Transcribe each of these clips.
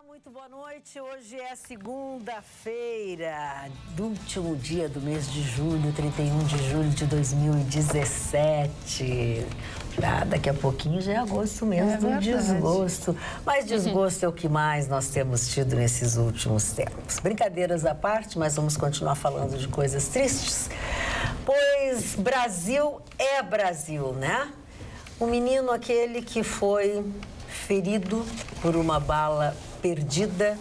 Muito boa noite. Hoje é segunda-feira, do último dia do mês de julho, 31 de julho de 2017. Daqui a pouquinho já é agosto mesmo, do desgosto. Mas desgosto é o que mais nós temos tido nesses últimos tempos. Brincadeiras à parte, mas vamos continuar falando de coisas tristes. Pois Brasil é Brasil, né? O menino aquele que foi ferido por uma bala perdida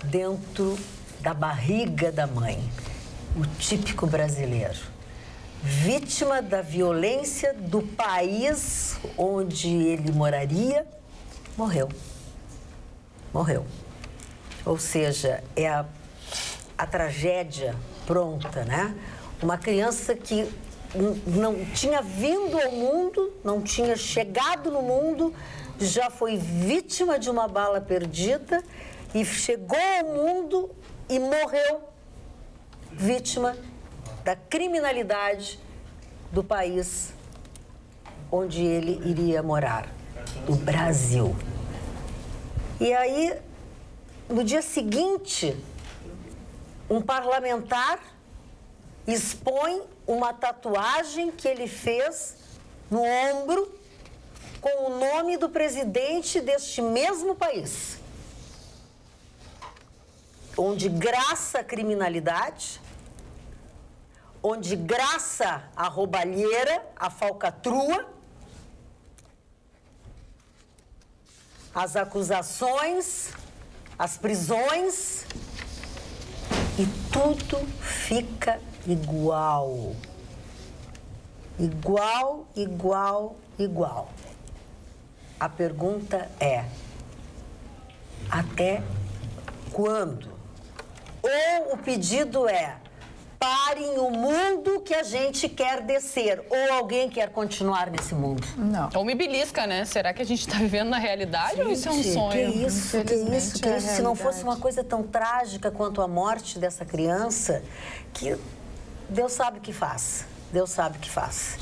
dentro da barriga da mãe. O típico brasileiro. Vítima da violência do país onde ele moraria, morreu. Morreu. Ou seja, é a tragédia pronta, né? Uma criança que não tinha vindo ao mundo, não tinha chegado no mundo, já foi vítima de uma bala perdida e chegou ao mundo e morreu vítima da criminalidade do país onde ele iria morar, o Brasil. E aí, no dia seguinte, um parlamentar expõe uma tatuagem que ele fez no ombro com o nome do presidente deste mesmo país, onde graça a criminalidade, onde graça a roubalheira, a falcatrua, as acusações, as prisões, e tudo fica igual. Igual, igual, igual. A pergunta é: até quando? Ou o pedido é: parem o mundo que a gente quer descer, ou alguém quer continuar nesse mundo? Não. Ou me belisca, né? Será que a gente está vivendo na realidade, gente, ou isso é um sonho? Que isso? Se não fosse uma coisa tão trágica quanto a morte dessa criança, que Deus sabe o que faz. Deus sabe o que faz.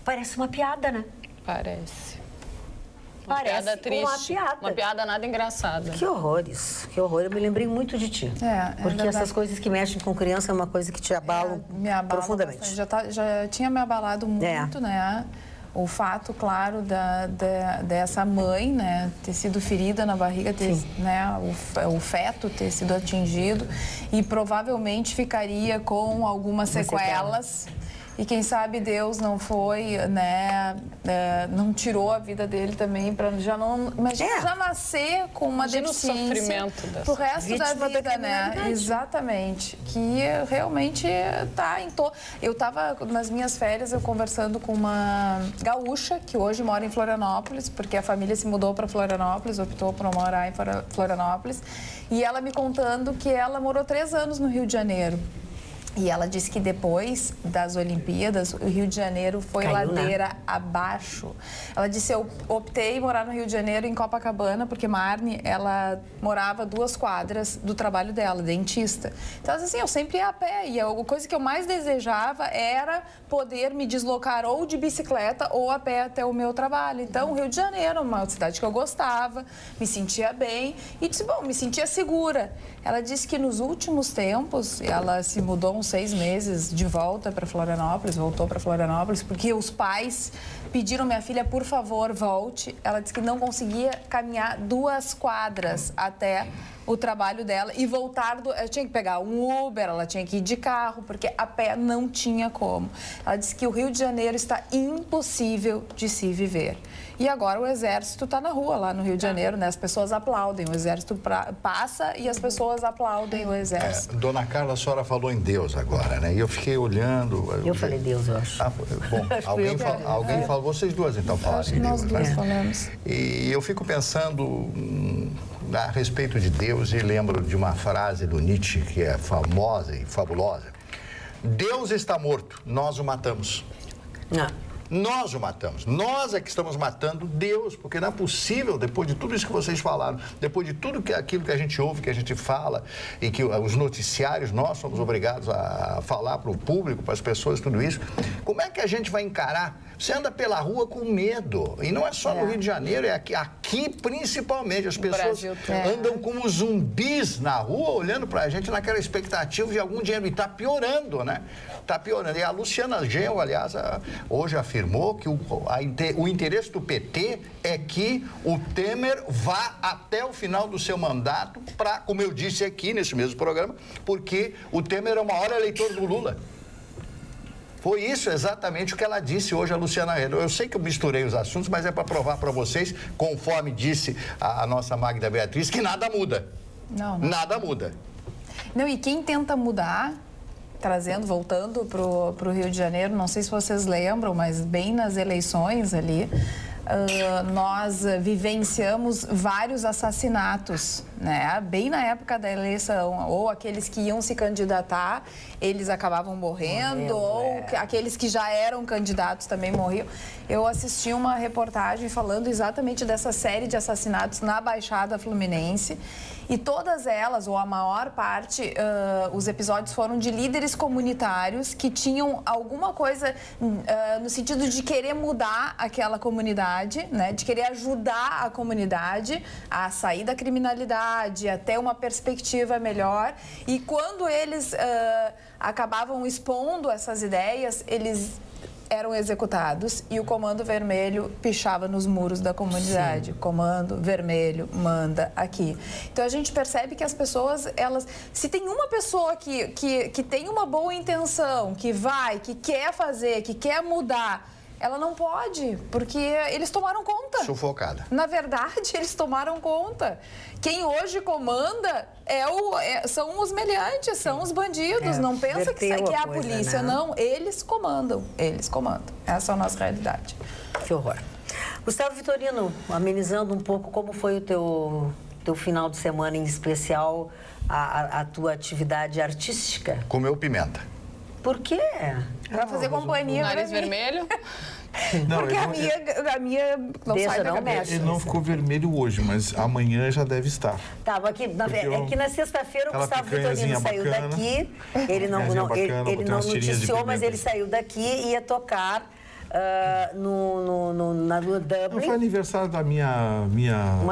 Parece uma piada, né? Parece. Uma piada triste. Uma piada. Uma piada nada engraçada. Que horror isso, que horror. Eu me lembrei muito de ti. Porque essas coisas que mexem com criança é uma coisa que te abalam profundamente. Já tinha me abalado muito, né? O fato, claro, dessa mãe, né, ter sido ferida na barriga, né, o feto ter sido atingido e provavelmente ficaria com algumas sequelas. E quem sabe Deus não foi, né, não tirou a vida dele também para já não, imagina já nascer com uma deficiência pro resto da vida, né? Exatamente. Que realmente tá em Eu tava nas minhas férias eu conversando com uma gaúcha que hoje mora em Florianópolis, porque a família se mudou para Florianópolis, optou por morar em Florianópolis, e ela me contando que ela morou 3 anos no Rio de Janeiro. E ela disse que depois das Olimpíadas, o Rio de Janeiro foi ladeira abaixo. Ela disse, eu optei morar no Rio de Janeiro, em Copacabana, porque Marne, ela morava 2 quadras do trabalho dela, dentista. Então, assim, eu sempre ia a pé. E a coisa que eu mais desejava era poder me deslocar ou de bicicleta ou a pé até o meu trabalho. Então, o Rio de Janeiro, uma cidade que eu gostava, me sentia bem e disse, bom, me sentia segura. Ela disse que nos últimos tempos, ela se mudou uns 6 meses de volta para Florianópolis, voltou para Florianópolis, porque os pais pediram, minha filha, por favor, volte. Ela disse que não conseguia caminhar 2 quadras até o trabalho dela e voltar, ela tinha que pegar um Uber, ela tinha que ir de carro, porque a pé não tinha como. Ela disse que o Rio de Janeiro está impossível de se viver. E agora o Exército está na rua, lá no Rio de Janeiro, né? As pessoas aplaudem, o Exército passa e as pessoas aplaudem o Exército. Dona Carla, a senhora falou em Deus agora, né? E eu fiquei olhando... Eu falei Deus, eu acho. Bom, alguém falou, vocês duas então falaram em Deus. Nós duas falamos. E eu fico pensando a respeito de Deus e lembro de uma frase do Nietzsche que é famosa e fabulosa. Deus está morto, nós o matamos. Não. Nós o matamos. Nós é que estamos matando Deus, porque não é possível, depois de tudo isso que vocês falaram, depois de tudo aquilo que a gente ouve, que a gente fala, e que os noticiários, nós somos obrigados a falar para o público, para as pessoas, tudo isso, como é que a gente vai encarar? Você anda pela rua com medo, e não é só no Rio de Janeiro, é aqui aqui principalmente. As pessoas andam como zumbis na rua, olhando para a gente naquela expectativa de algum dinheiro. E está piorando, né? Está piorando. E a Luciana Genro, aliás, hoje afirmou que o interesse do PT é que o Temer vá até o final do seu mandato para, como eu disse aqui nesse mesmo programa, porque o Temer é o maior eleitor do Lula. Foi isso exatamente o que ela disse hoje, a Luciana Genro. Eu sei que eu misturei os assuntos, mas é para provar para vocês, conforme disse a nossa Magda Beatriz, que nada muda. Não. Nada muda. Não, e quem tenta mudar, voltando para o Rio de Janeiro, não sei se vocês lembram, mas bem nas eleições ali, nós vivenciamos vários assassinatos, né? Bem na época da eleição, ou aqueles que iam se candidatar, eles acabavam morrendo, ou aqueles que já eram candidatos também morriam. Eu assisti uma reportagem falando exatamente dessa série de assassinatos na Baixada Fluminense, e todas elas, ou a maior parte, os episódios foram de líderes comunitários que tinham alguma coisa no sentido de querer mudar aquela comunidade, né? De querer ajudar a comunidade a sair da criminalidade, a ter uma perspectiva melhor. E quando eles acabavam expondo essas ideias, eles eram executados e o Comando Vermelho pichava nos muros da comunidade. Sim. Comando Vermelho manda aqui. Então a gente percebe que as pessoas, se tem uma pessoa que tem uma boa intenção, que quer fazer, que quer mudar, ela não pode, porque eles tomaram conta. Sufocada. Na verdade, eles tomaram conta. Quem hoje comanda são os meliantes, são os bandidos. Não pensa que é a polícia, né? Não. Eles comandam. Essa é a nossa realidade. Que horror. Gustavo Vitorino, amenizando um pouco, como foi o teu final de semana, em especial a tua atividade artística? Comeu pimenta. Por quê? Pra fazer companhia. Nariz vermelho? Não, porque a minha não sai da cabeça. Ele não ficou vermelho hoje, mas amanhã já deve estar. Tava aqui, na sexta-feira o Gustavo Vitorino saiu daqui. Ele não noticiou, mas ele saiu daqui e ia tocar na Dublin. Foi aniversário da minha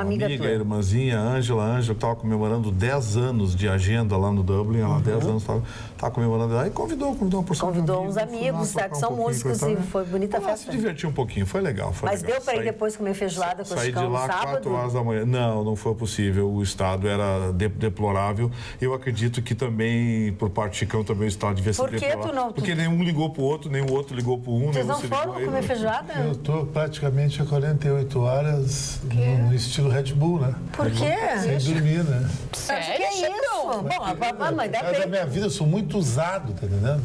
amiga, irmãzinha, Ângela, que estava comemorando 10 anos de agenda lá no Dublin. Ela 10 anos estava comemorando. Aí convidou uma porção de amigos. Convidou uns amigos, que são músicos, e foi bonita a festa. Se divertiu um pouquinho, foi legal. Mas deu para ir depois comer feijoada com o Chicão no sábado? Saí de lá 4 horas da manhã. Não foi possível. O estado era deplorável. Eu acredito que também, por parte do Chicão, também o estado devia ser deplorável. Por que tu não? Porque nenhum ligou pro outro, nem o outro ligou pro um. Vocês não foram comer feijoada? Eu estou praticamente há 48 horas no estilo Red Bull, né? Por quê? Sem dormir, né? Sério? Que é isso? Bom, mas dá da minha vida eu sou muito usado, tá entendendo?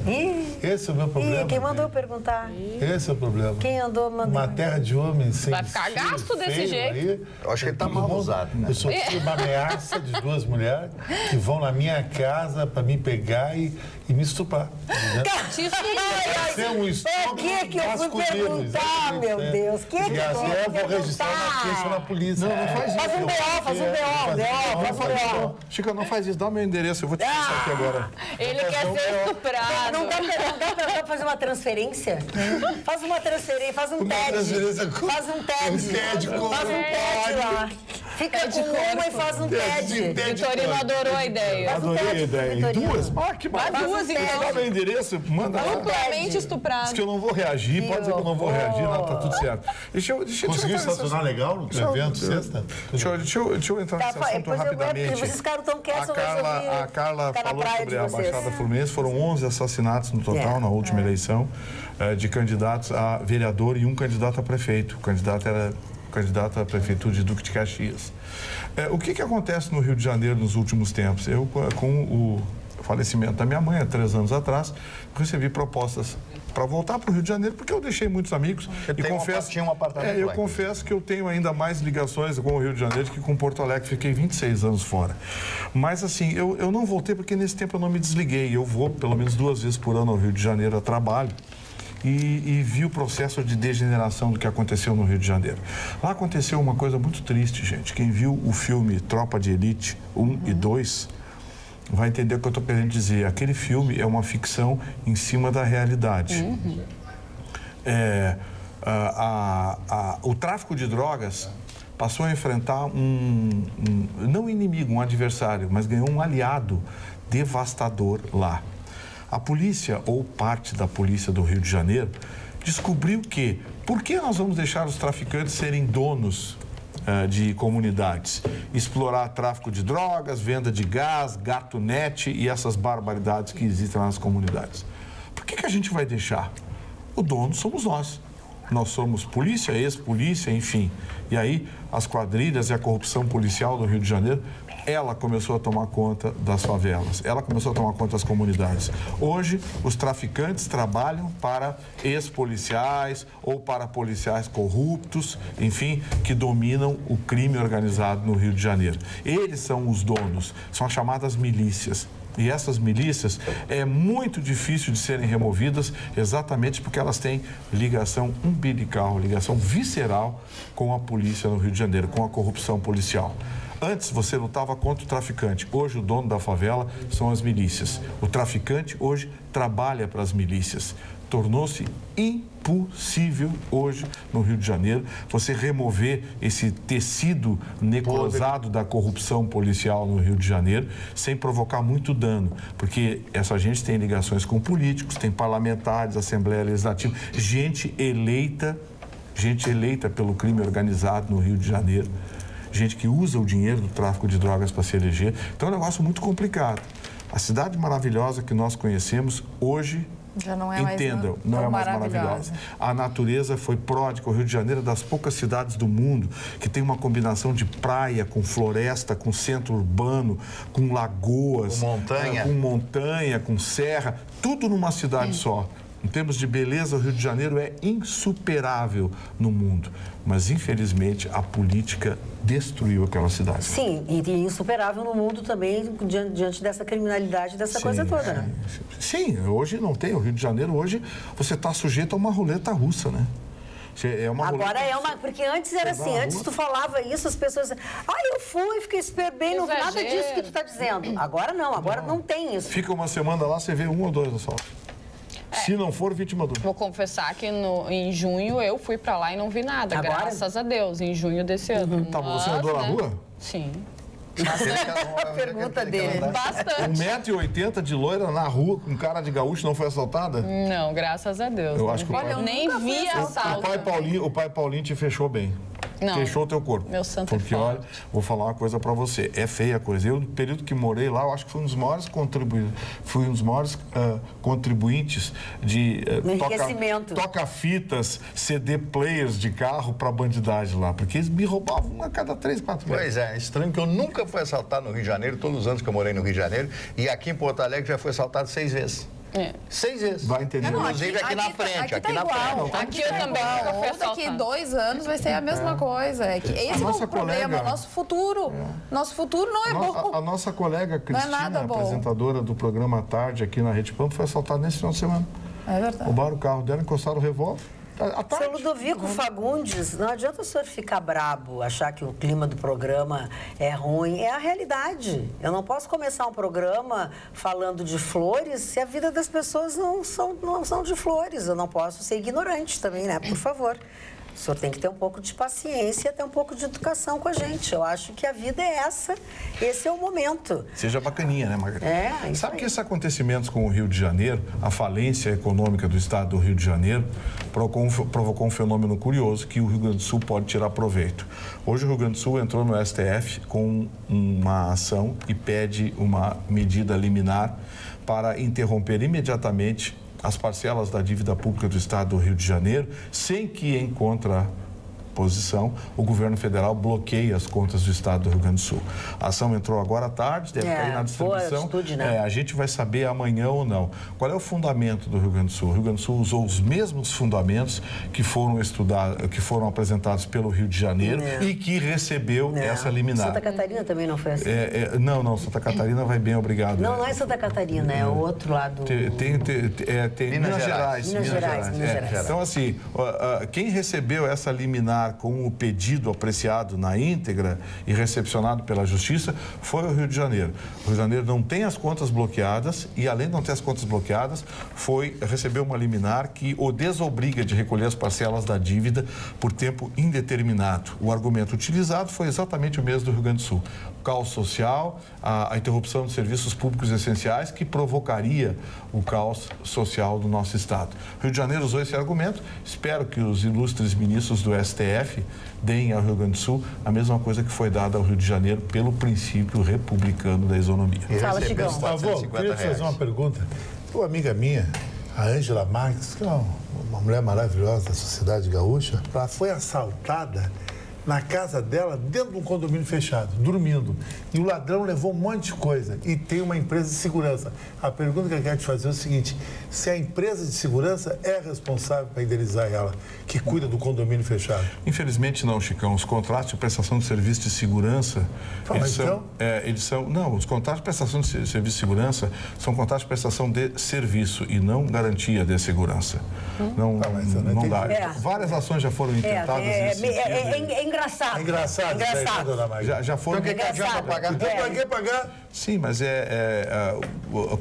Esse é o meu problema. Quem mandou perguntar? Esse é o problema. Quem andou mandando? Uma terra de homens sem. Vai ficar gasto desse jeito. Aí, eu acho que ele tá mal usado, né? Eu sou uma ameaça de 2 mulheres que vão na minha casa para me pegar e me estuprar. Ser um estupro que eu fui perguntar, meu Deus? E até eu vou registrar uma queixa na polícia. Não faz isso. Faz um BO. Chica, não faz isso. Dá o meu endereço, eu vou te passar aqui agora. Ele quer ser estuprado. Não dá pra fazer uma transferência? Faz uma transferência, faz um TED. Faz um TED lá. Fica com uma e faz um TED. Vitorino adorou a ideia. Adorei a ideia. 2? Que maravilha. Duas, dá meu endereço, manda lá. Amplamente estuprado. Diz que eu não vou reagir, pode dizer que eu não vou reagir, não, tá tudo certo. Conseguiu estacionar legal no evento sexta? Deixa eu entrar nesse assunto rapidamente. Vocês ficaram tão quietos, a Carla falou sobre a Baixada Fluminense, foram 11 assassinatos no total na última eleição, de candidatos a vereador e um candidato a prefeito. O candidato era candidato à prefeitura de Duque de Caxias. O que acontece no Rio de Janeiro nos últimos tempos? Eu, com o falecimento da minha mãe, há 3 anos atrás, recebi propostas para voltar para o Rio de Janeiro, porque eu deixei muitos amigos. Eu confesso que eu tenho ainda mais ligações com o Rio de Janeiro do que com Porto Alegre. Fiquei 26 anos fora. Mas, assim, eu não voltei porque nesse tempo eu não me desliguei. Eu vou pelo menos 2 vezes por ano ao Rio de Janeiro a trabalho. E vi o processo de degeneração do que aconteceu no Rio de Janeiro. Lá aconteceu uma coisa muito triste, gente. Quem viu o filme Tropa de Elite 1 e 2 vai entender o que eu estou querendo dizer. Aquele filme é uma ficção em cima da realidade. o tráfico de drogas passou a enfrentar não um inimigo, um adversário, mas ganhou um aliado devastador lá. A polícia, ou parte da polícia do Rio de Janeiro, descobriu que, por que nós vamos deixar os traficantes serem donos de comunidades? Explorar tráfico de drogas, venda de gás, gatunete e essas barbaridades que existem nas comunidades. Por que a gente vai deixar? O dono somos nós. Nós somos polícia, ex-polícia, enfim. E aí, as quadrilhas e a corrupção policial do Rio de Janeiro, ela começou a tomar conta das favelas, ela começou a tomar conta das comunidades. Hoje, os traficantes trabalham para ex-policiais ou para policiais corruptos, enfim, que dominam o crime organizado no Rio de Janeiro. Eles são os donos, são as chamadas milícias. E essas milícias é muito difícil de serem removidas exatamente porque elas têm ligação umbilical, ligação visceral com a polícia no Rio de Janeiro, com a corrupção policial. Antes você lutava contra o traficante, hoje o dono da favela são as milícias. O traficante hoje trabalha para as milícias. Tornou-se impossível hoje no Rio de Janeiro você remover esse tecido necrosado da corrupção policial no Rio de Janeiro sem provocar muito dano, porque essa gente tem ligações com políticos, tem parlamentares, Assembleia Legislativa, gente eleita pelo crime organizado no Rio de Janeiro, gente que usa o dinheiro do tráfico de drogas para se eleger. Então é um negócio muito complicado. A cidade maravilhosa que nós conhecemos hoje, já não é entendam, não é mais maravilhosa. A natureza foi pródiga. O Rio de Janeiro é das poucas cidades do mundo que tem uma combinação de praia, com floresta, com centro urbano, com lagoas, com montanha, com serra, tudo numa cidade só. Em termos de beleza, o Rio de Janeiro é insuperável no mundo. Mas, infelizmente, a política destruiu aquela cidade. Sim, e insuperável no mundo também, diante dessa criminalidade, dessa coisa toda, né? Sim, hoje não tem. O Rio de Janeiro, hoje, você está sujeito a uma roleta russa, né? Agora é uma... Porque antes era assim, antes tu falava isso, as pessoas... eu fui, fiquei super bem, não vi nada disso que tu está dizendo. Agora não, agora não tem isso. Fica uma semana lá, você vê 1 ou 2 assaltos. Se não for vítima do... Vou confessar que em junho eu fui pra lá e não vi nada, graças a Deus, em junho desse ano. Tá bom, você andou na rua? Sim. A pergunta dele. Bastante. 1,80 m de loira na rua com cara de gaúcho não foi assaltada? Não, graças a Deus. Eu acho que eu nem vi assalto. O pai Paulinho te fechou bem. Não. Fechou o teu corpo. Meu santo Porque, olha, vou falar uma coisa pra você. É feia a coisa. Eu, no período que morei lá, eu acho que fui um dos maiores contribuintes de toca-fitas, CD players de carro pra bandidagem lá. Porque eles me roubavam a cada 3, 4 meses. Pois é estranho que eu nunca fui assaltado no Rio de Janeiro, todos os anos que eu morei no Rio de Janeiro, e aqui em Porto Alegre já fui assaltado 6 vezes. 6 vezes. Vai entender. Inclusive aqui na frente. Aqui na frente. Aqui eu também nunca fui assaltado. Daqui 2 anos vai ser a mesma coisa. Esse é o problema. Nosso futuro. Nosso futuro não é bom. A nossa colega Cristina, apresentadora do programa à tarde aqui na Rede Pampa, foi assaltada nesse final de semana. É verdade. Roubaram o carro dela, encostaram o revólver. Seu Ludovico Fagundes, não adianta o senhor ficar brabo, achar que o clima do programa é ruim. É a realidade. Eu não posso começar um programa falando de flores se a vida das pessoas não são de flores. Eu não posso ser ignorante também, né? Por favor. O senhor tem que ter um pouco de paciência, ter um pouco de educação com a gente. Eu acho que a vida é essa, esse é o momento. Seja bacaninha, né, Margarida? Sabe aí. que esses acontecimentos com o Rio de Janeiro, a falência econômica do estado do Rio de Janeiro, provocou um fenômeno curioso que o Rio Grande do Sul pode tirar proveito. Hoje o Rio Grande do Sul entrou no STF com uma ação e pede uma medida liminar para interromper imediatamente as parcelas da dívida pública do Estado do Rio de Janeiro, sem que, em contraposição, o governo federal bloqueie as contas do Estado do Rio Grande do Sul. A ação entrou agora à tarde, deve cair na distribuição. Atitude, né? A gente vai saber amanhã ou não. Qual é o fundamento do Rio Grande do Sul? O Rio Grande doSul usou os mesmos fundamentos que foram apresentados pelo Rio de Janeiro e que recebeu essa liminar. Santa Catarina também não foi assim? Não, Santa Catarina vai bem, obrigado. Não é Santa Catarina, é o outro lado. Tem Minas Gerais. Minas Gerais. Então, assim, quem recebeu essa liminar liminar com o pedido apreciado na íntegra e recepcionado pela Justiça foi o Rio de Janeiro. O Rio de Janeiro não tem as contas bloqueadas e, além de não ter as contas bloqueadas, recebeu uma liminar que o desobriga de recolher as parcelas da dívida por tempo indeterminado. O argumento utilizado foi exatamente o mesmo do Rio Grande do Sul. O caos social, a interrupção de serviços públicos essenciais que provocaria o caos social do nosso Estado. O Rio de Janeiro usou esse argumento. Espero que os ilustres ministros do STF deem ao Rio Grande do Sul a mesma coisa que foi dada ao Rio de Janeiro pelo princípio republicano da isonomia. Fala, Chigão. Por favor, queria te fazer uma pergunta. Uma amiga minha, a Ângela Marques, que é uma mulher maravilhosa da sociedade gaúcha, ela foi assaltada na casa dela, dentro de um condomínio fechado, dormindo. E o ladrão levou um monte de coisa. E tem uma empresa de segurança. A pergunta que eu quero te fazer é o seguinte: se a empresa de segurança é responsável para indenizar ela, que cuida do condomínio fechado? Infelizmente não, Chicão. Os contratos de prestação de serviço de segurança, os contratos de prestação de serviço de segurança são contratos de prestação de serviço e não garantia de segurança. Não dá. Várias ações já foram intentadas engraçado. É engraçado. Já foram... Tem que pagar. Sim, mas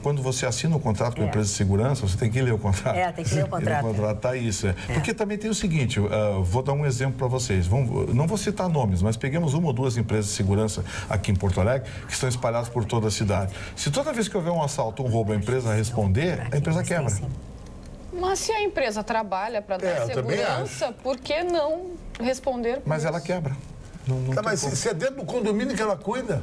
quando você assina um contrato com a empresa de segurança, você tem que ler o contrato. Tem que ler o contrato. O contrato tá isso. Porque também tem o seguinte, vou dar um exemplo para vocês. Não vou citar nomes, mas peguemos uma ou duas empresas de segurança aqui em Porto Alegre que estão espalhadas por toda a cidade. Se toda vez que houver um assalto, um roubo, a empresa responder, a empresa quebra. Mas se a empresa trabalha para dar segurança, por que não responder? Mas ela quebra. Mas se é dentro do condomínio que ela cuida?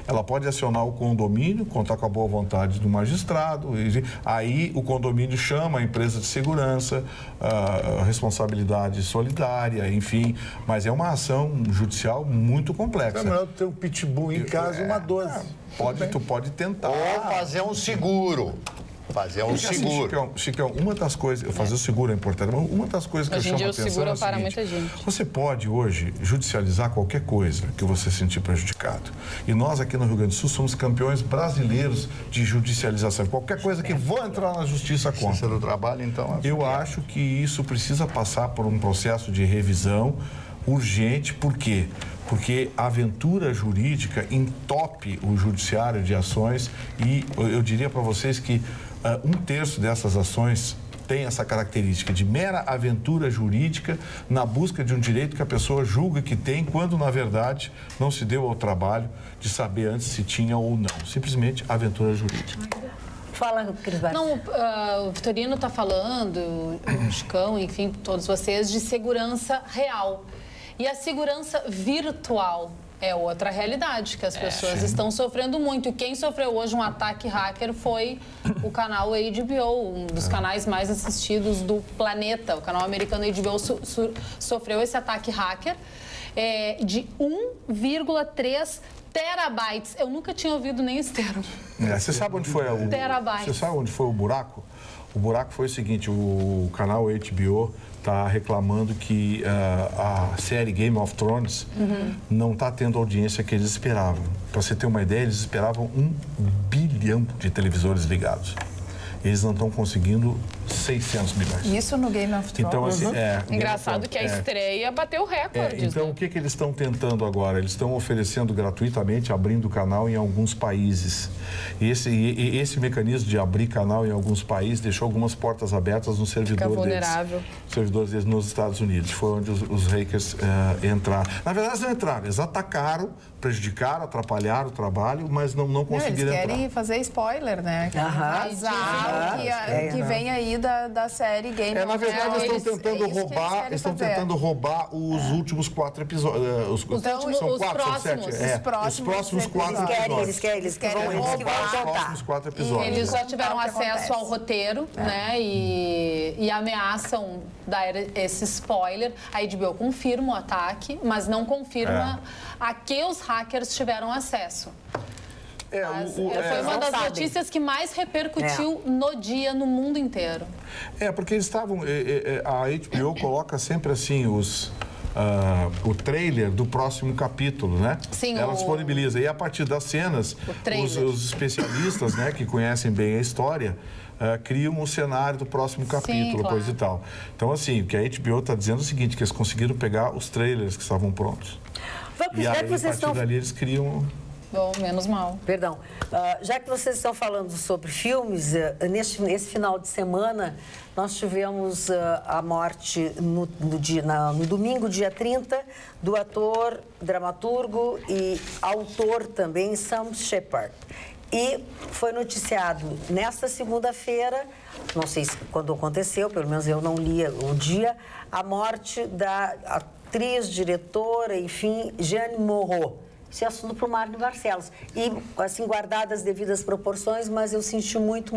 Ela pode acionar o condomínio, contar com a boa vontade do magistrado, aí o condomínio chama a empresa de segurança, a responsabilidade solidária, enfim, mas é uma ação judicial muito complexa. É melhor ter um pitbull em casa e uma 12. Tu pode tentar. Ou fazer um seguro. Fazer um seguro. Assim, Chicão, uma das coisas... Fazer o seguro é importante, mas uma das coisas que eu chamo a atenção é o seguro para seguinte, muita gente. Você pode, hoje, judicializar qualquer coisa que você sentir prejudicado. E nós, aqui no Rio Grande do Sul, somos campeões brasileiros de judicialização. Qualquer coisa que for entrar na justiça contra. Justiça do trabalho, então... Eu acho que isso precisa passar por um processo de revisão urgente. Por quê? Porque a aventura jurídica entope o judiciário de ações e eu diria para vocês que 1/3 dessas ações tem essa característica de mera aventura jurídica na busca de um direito que a pessoa julga que tem, quando, na verdade, não se deu ao trabalho de saber antes se tinha ou não. Simplesmente aventura jurídica. Fala, Cris Barros. Não, o Vitorino está falando, o Chicão, enfim, todos vocês, de segurança real. E a segurança virtual é outra realidade, que as pessoas estão sofrendo muito. E quem sofreu hoje um ataque hacker foi o canal HBO, um dos canais mais assistidos do planeta. O canal americano HBO sofreu esse ataque hacker de 1,3 terabytes. Eu nunca tinha ouvido nem esse termo. Você sabe onde foi terabytes. Você sabe onde foi o buraco? O buraco foi o seguinte, o canal HBO está reclamando que a série Game of Thrones não está tendo a audiência que eles esperavam. Para você ter uma ideia, eles esperavam 1 bilhão de televisores ligados. Eles não estão conseguindo 600 milhões. Isso no Game of Thrones. Então, assim, engraçado que a estreia bateu recordes. Então, né? O que eles estão tentando agora? Eles estão oferecendo gratuitamente, abrindo o canal em alguns países. Esse mecanismo de abrir canal em alguns países deixou algumas portas abertas no servidor deles. Vulnerável. Servidores deles nos Estados Unidos. Foi onde os hackers entraram. Na verdade, eles não entraram. Eles atacaram, prejudicaram, atrapalharam o trabalho, mas não conseguiram entrar. Eles querem fazer spoiler, né? Que vem aí da série Game of Thrones. Na verdade, eles estão tentando roubar os últimos 4 episódios. São 4 ou 7? Os próximos 4 episódios. Eles querem roubar os próximos 4 episódios. Eles já tiveram acesso ao roteiro, né? E ameaçam dar esse spoiler. A HBO confirma o ataque, mas não confirma a que os hackers tiveram aceço. Foi uma das notícias que mais repercutiu no dia, no mundo inteiro. Porque eles estavam... A HBO coloca sempre assim o trailer do próximo capítulo, né? Sim, ela disponibiliza. E a partir das cenas, os especialistas, né, que conhecem bem a história, criam o cenário do próximo capítulo, claro. coisa e tal. Então, assim, o que a HBO está dizendo é o seguinte, que eles conseguiram pegar os trailers que estavam prontos. E aí, a partir dali, eles criam... Bom, menos mal. Perdão. Já que vocês estão falando sobre filmes, nesse final de semana, nós tivemos a morte no domingo, dia 30, do ator, dramaturgo e autor também, Sam Shepard. E foi noticiado nesta segunda-feira, não sei quando aconteceu, pelo menos eu não li o dia, a morte da atriz, diretora, enfim, Jeanne Moreau. Esse assunto para o Marne Barcelos. E, assim, guardadas as devidas proporções, mas eu senti muito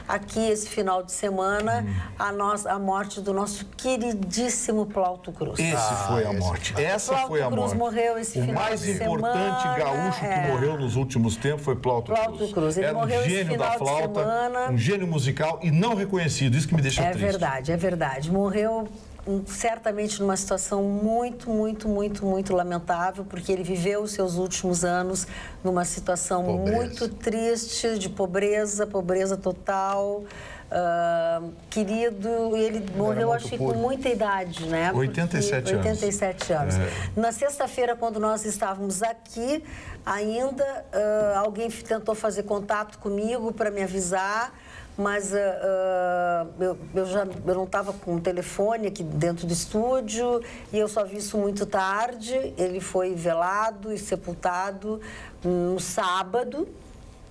aqui esse final de semana a morte do nosso queridíssimo Plauto Cruz. Esse foi a morte. Essa foi a morte. Plauto Cruz morreu esse final de semana. O mais importante gaúcho que morreu nos últimos tempos foi Plauto Cruz. Ele era morreu um gênio da flauta, um gênio musical e não reconhecido. Isso que me deixa triste. É verdade. Morreu... certamente numa situação muito lamentável, porque ele viveu os seus últimos anos numa situação muito triste, de pobreza total. Querido, ele morreu, acho que com muita idade, né? 87 anos. 87 anos. Na sexta-feira, quando nós estávamos aqui, ainda alguém tentou fazer contato comigo para me avisar, mas eu não estava com o telefone aqui dentro do estúdio e eu só vi isso muito tarde. Ele foi velado e sepultado no sábado,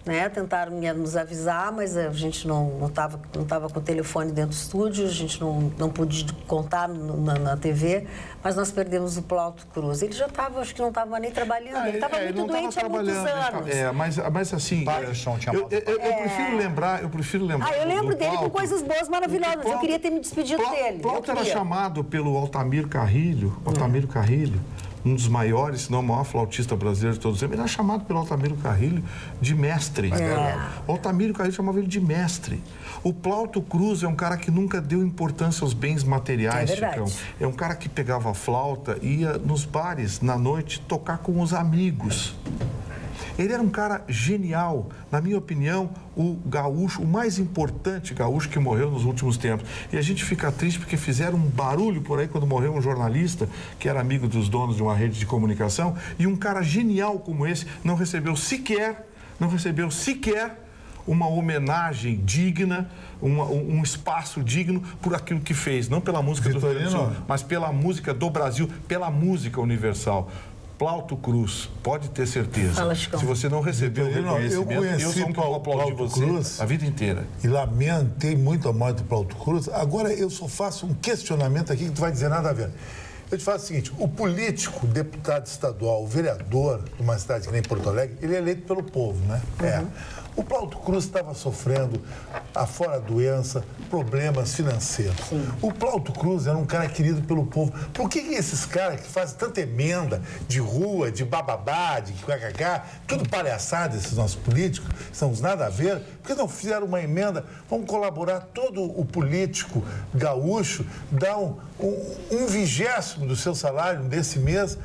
né? Tentaram nos avisar, mas a gente não estava com o telefone dentro do estúdio, a gente não pôde contar na TV, mas nós perdemos o Plauto Cruz. Ele já estava, acho que não estava nem trabalhando, ele estava muito doente há muitos anos. Mas assim, eu prefiro lembrar. Eu lembro dele com coisas boas, maravilhosas. Eu queria ter me despedido dele. Plauto era chamado pelo Altamiro Carrilho, um dos maiores, se não o maior flautista brasileiro de todos os tempos. Ele era chamado pelo Altamiro Carrilho de mestre. O Altamiro Carrilho chamava ele de mestre. O Plauto Cruz é um cara que nunca deu importância aos bens materiais, Chicão. É um cara que pegava a flauta e ia nos bares, na noite, tocar com os amigos. Ele era um cara genial, na minha opinião, o mais importante gaúcho que morreu nos últimos tempos. E a gente fica triste porque fizeram um barulho por aí quando morreu um jornalista que era amigo dos donos de uma rede de comunicação, e um cara genial como esse não recebeu sequer uma homenagem digna, um espaço digno por aquilo que fez, não pela música do Rio Grande do Sul, mas pela música do Brasil, pela música universal. Plauto Cruz, pode ter certeza. Fala, Chicão. Se você não recebeu o reconhecimento, eu sou um que aplaudi você Cruz a vida inteira. E lamentei muito a morte do Plauto Cruz. Agora eu só faço um questionamento aqui que tu vai dizer nada a ver. Eu te faço o seguinte, o político, deputado estadual, o vereador de uma cidade que nem Porto Alegre, ele é eleito pelo povo, né? O Plauto Cruz estava sofrendo, afora doença, problemas financeiros. O Plauto Cruz era um cara querido pelo povo. Por que esses caras que fazem tanta emenda de rua, de bababá, de kkk, tudo palhaçada, esses nossos políticos, são os nada a ver, por que não fizeram uma emenda? Vamos colaborar, todo o político gaúcho dá um 1/20 do seu salário desse mês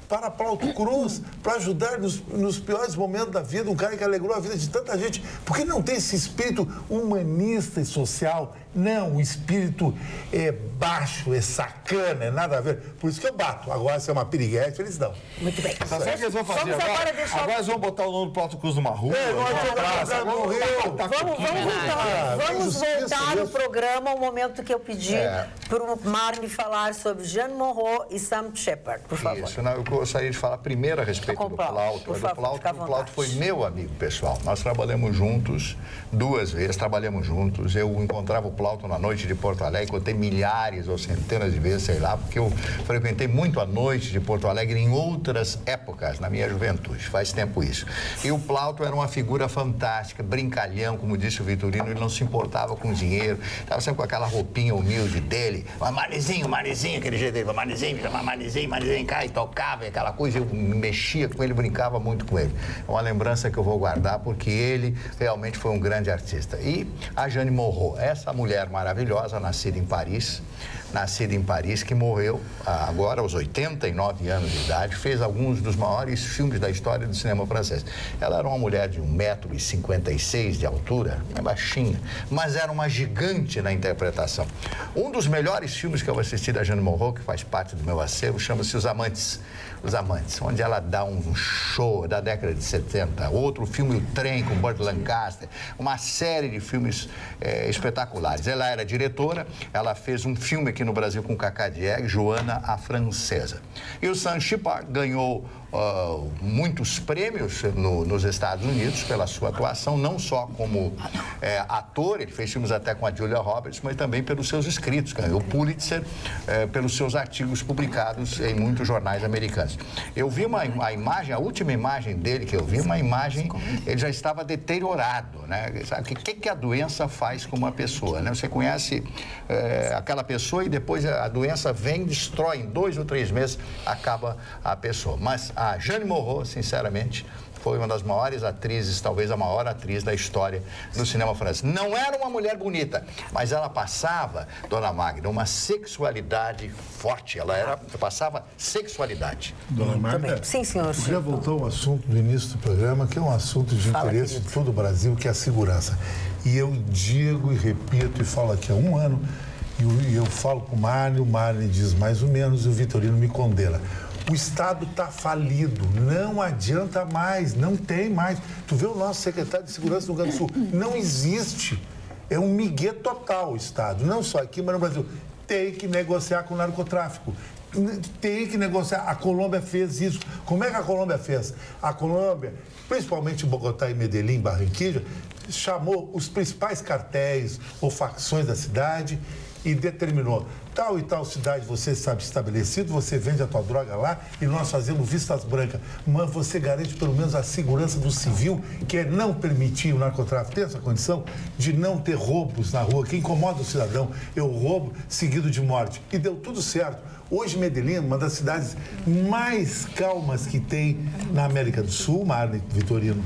para Plauto Cruz, para ajudar nos piores momentos da vida, um cara que alegrou a vida de tanta gente. Por que não tem esse espírito humanista e social? Não, o espírito é baixo, é sacana, é nada a ver. Por isso que eu bato. Agora, se é uma piriguete, eles dão. Muito bem. Sabe o que eles vão fazer agora? Agora eles vão botar o nome do Plauto Cruz numa rua, numa praça. Vamos voltar no programa ao momento que eu pedi para o Marne falar sobre Jeanne Moreau e Sam Shepard, por favor. Isso, eu gostaria de falar primeiro a respeito do Plauto. O Plauto foi meu amigo pessoal. Nós trabalhamos juntos 2 vezes, Eu encontrava o Plauto na noite de Porto Alegre, contei milhares ou centenas de vezes, sei lá, porque eu frequentei muito a noite de Porto Alegre em outras épocas, na minha juventude, faz tempo isso. E o Plauto era uma figura fantástica, brincalhão, como disse o Vitorino, ele não se importava com dinheiro, estava sempre com aquela roupinha humilde dele, Marizinho, aquele jeito dele, Marizinho, cá, e tocava, aquela coisa, eu mexia com ele, brincava muito com ele. É uma lembrança que eu vou guardar, porque ele realmente foi um grande artista. E a Jeanne Moreau, essa mulher maravilhosa, nascida em Paris, nascida em Paris, que morreu agora aos 89 anos de idade, fez alguns dos maiores filmes da história do cinema francês. Ela era uma mulher de 1,56 m de altura, baixinha, mas era uma gigante na interpretação. Um dos melhores filmes que eu assisti da Jeanne Moreau, que faz parte do meu acervo, chama-se Os Amantes, onde ela dá um show da década de 70. Outro filme, O Trem, com Burt Lancaster, uma série de filmes espetaculares. Ela era diretora, ela fez um filme aqui no Brasil com Cacá Diegues, Joana a Francesa. E o Sam Shepard ganhou muitos prêmios nos Estados Unidos pela sua atuação, não só como ator, ele fez filmes até com a Julia Roberts, mas também pelos seus escritos. Ganhou o Pulitzer pelos seus artigos publicados em muitos jornais americanos. Eu vi a última imagem dele que eu vi, uma imagem, ele já estava deteriorado, né? Sabe, o que a doença faz com uma pessoa, né? Você conhece aquela pessoa e depois a doença vem, destrói, em 2 ou 3 meses, acaba a pessoa. Mas a Jeanne Moreau, sinceramente, foi uma das maiores atrizes, talvez a maior atriz da história do cinema francês. Não era uma mulher bonita, mas ela passava, dona Magda, uma sexualidade forte. Ela passava sexualidade. Dona Magda, sim, senhor. Eu queria voltar ao assunto do início do programa, que é um assunto de interesse de todo o Brasil, que é a segurança. E eu digo e repito e falo aqui há 1 ano, e eu falo com o Marley diz mais ou menos, e o Vitorino me condena. O Estado está falido, não adianta mais, não tem mais. Tu vê o nosso secretário de Segurança do Rio Grande do Sul, não existe. É um migué total o Estado, não só aqui, mas no Brasil. Tem que negociar com o narcotráfico, tem que negociar. A Colômbia fez isso. Como é que a Colômbia fez? A Colômbia, principalmente em Bogotá e Medellín, Barranquilla, chamou os principais cartéis ou facções da cidade e determinou, tal e tal cidade você sabe estabelecido, você vende a tua droga lá e nós fazemos vistas brancas. Mas você garante pelo menos a segurança do civil, que é não permitir o narcotráfico ter essa condição de não ter roubos na rua, que incomoda o cidadão, é o roubo seguido de morte. E deu tudo certo. Hoje, Medellín, uma das cidades mais calmas que tem na América do Sul, Marley, Vitorino.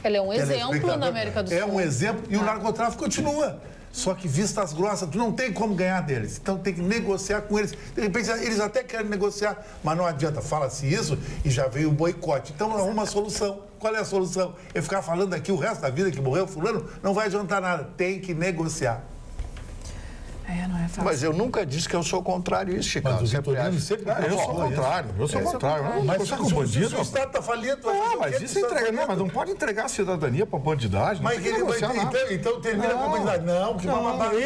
Ela é um exemplo na América do Sul. É um exemplo e o narcotráfico continua. Só que vistas grossas, tu não tem como ganhar deles. Então tem que negociar com eles. De repente, eles até querem negociar, mas não adianta. Fala-se isso e já veio o boicote. Então não arruma a solução. Qual é a solução? É ficar falando aqui o resto da vida que morreu fulano? Não vai adiantar nada. Tem que negociar. Não é fácil. Mas eu nunca disse que eu sou contrário a isso, Chico. Mas o Vitorino sempre... Eu sou contrário. Eu sou contrário. Mas com bandido. Se o Estado está falido... Mas isso entrega... Não, mas não pode entregar a cidadania para bandidagem. Mas então termina com a bandidagem. Não, que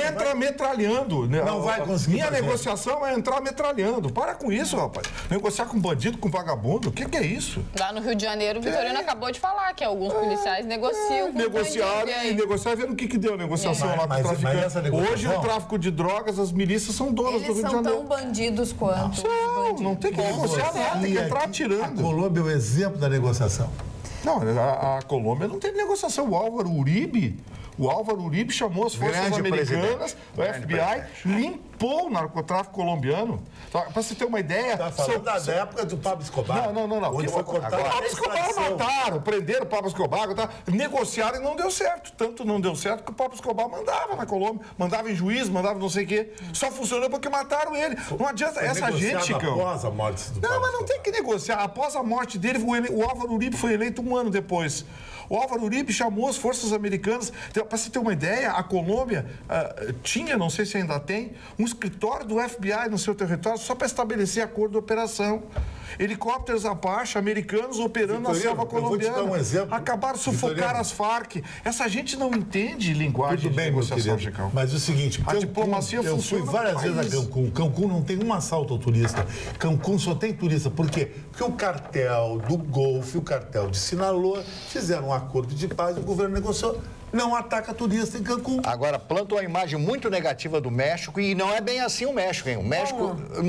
entra metralhando. Não vai conseguir. Minha negociação é entrar metralhando. Para com isso, rapaz. Negociar com bandido, com vagabundo, o que é isso? Lá no Rio de Janeiro, o Vitorino acabou de falar que alguns policiais negociam com negociaram e negociaram, vendo o que deu a negociação lá com o traficante. Hoje o tráfico de drogas, as milícias são donas do Rio de Janeiro. Eles são tão bandidos quanto. Não tem que negociar nada, tem que entrar atirando. A Colômbia é o exemplo da negociação. Não, a Colômbia não tem negociação. O Álvaro Uribe chamou as forças americanas, o FBI, limpou o narcotráfico colombiano. Para você ter uma ideia... Está falando da época do Pablo Escobar. Não. Onde foi cortado o Pablo Escobar mataram, prenderam o Pablo Escobar, negociaram e não deu certo. Tanto não deu certo que o Pablo Escobar mandava na Colômbia, mandava em juiz, mandava não sei o quê. Só funcionou porque mataram ele. Não adianta essa gente, Chicão. Após a morte do Pablo mas não tem que negociar. Após a morte dele, o Álvaro Uribe foi eleito 1 ano depois. O Álvaro Uribe chamou as forças americanas. Para você ter uma ideia, a Colômbia tinha, não sei se ainda tem, um escritório do FBI no seu território só para estabelecer acordo de operação. Helicópteros Apache americanos operando na selva colombiana. Eu vou te dar um exemplo. Acabaram de sufocar as Farc. Essa gente não entende linguagem de negociação, Chicão. Mas é o seguinte, a diplomacia funciona. Eu fui várias vezes a Cancún. Cancún não tem um assalto ao turista. Cancún só tem turista. Por quê? Porque o cartel do Golfo, o cartel de Sinaloa fizeram um acordo de paz e o governo negociou. Não ataca turista em Cancún. Agora, planta uma imagem muito negativa do México e não é bem assim o México, hein? O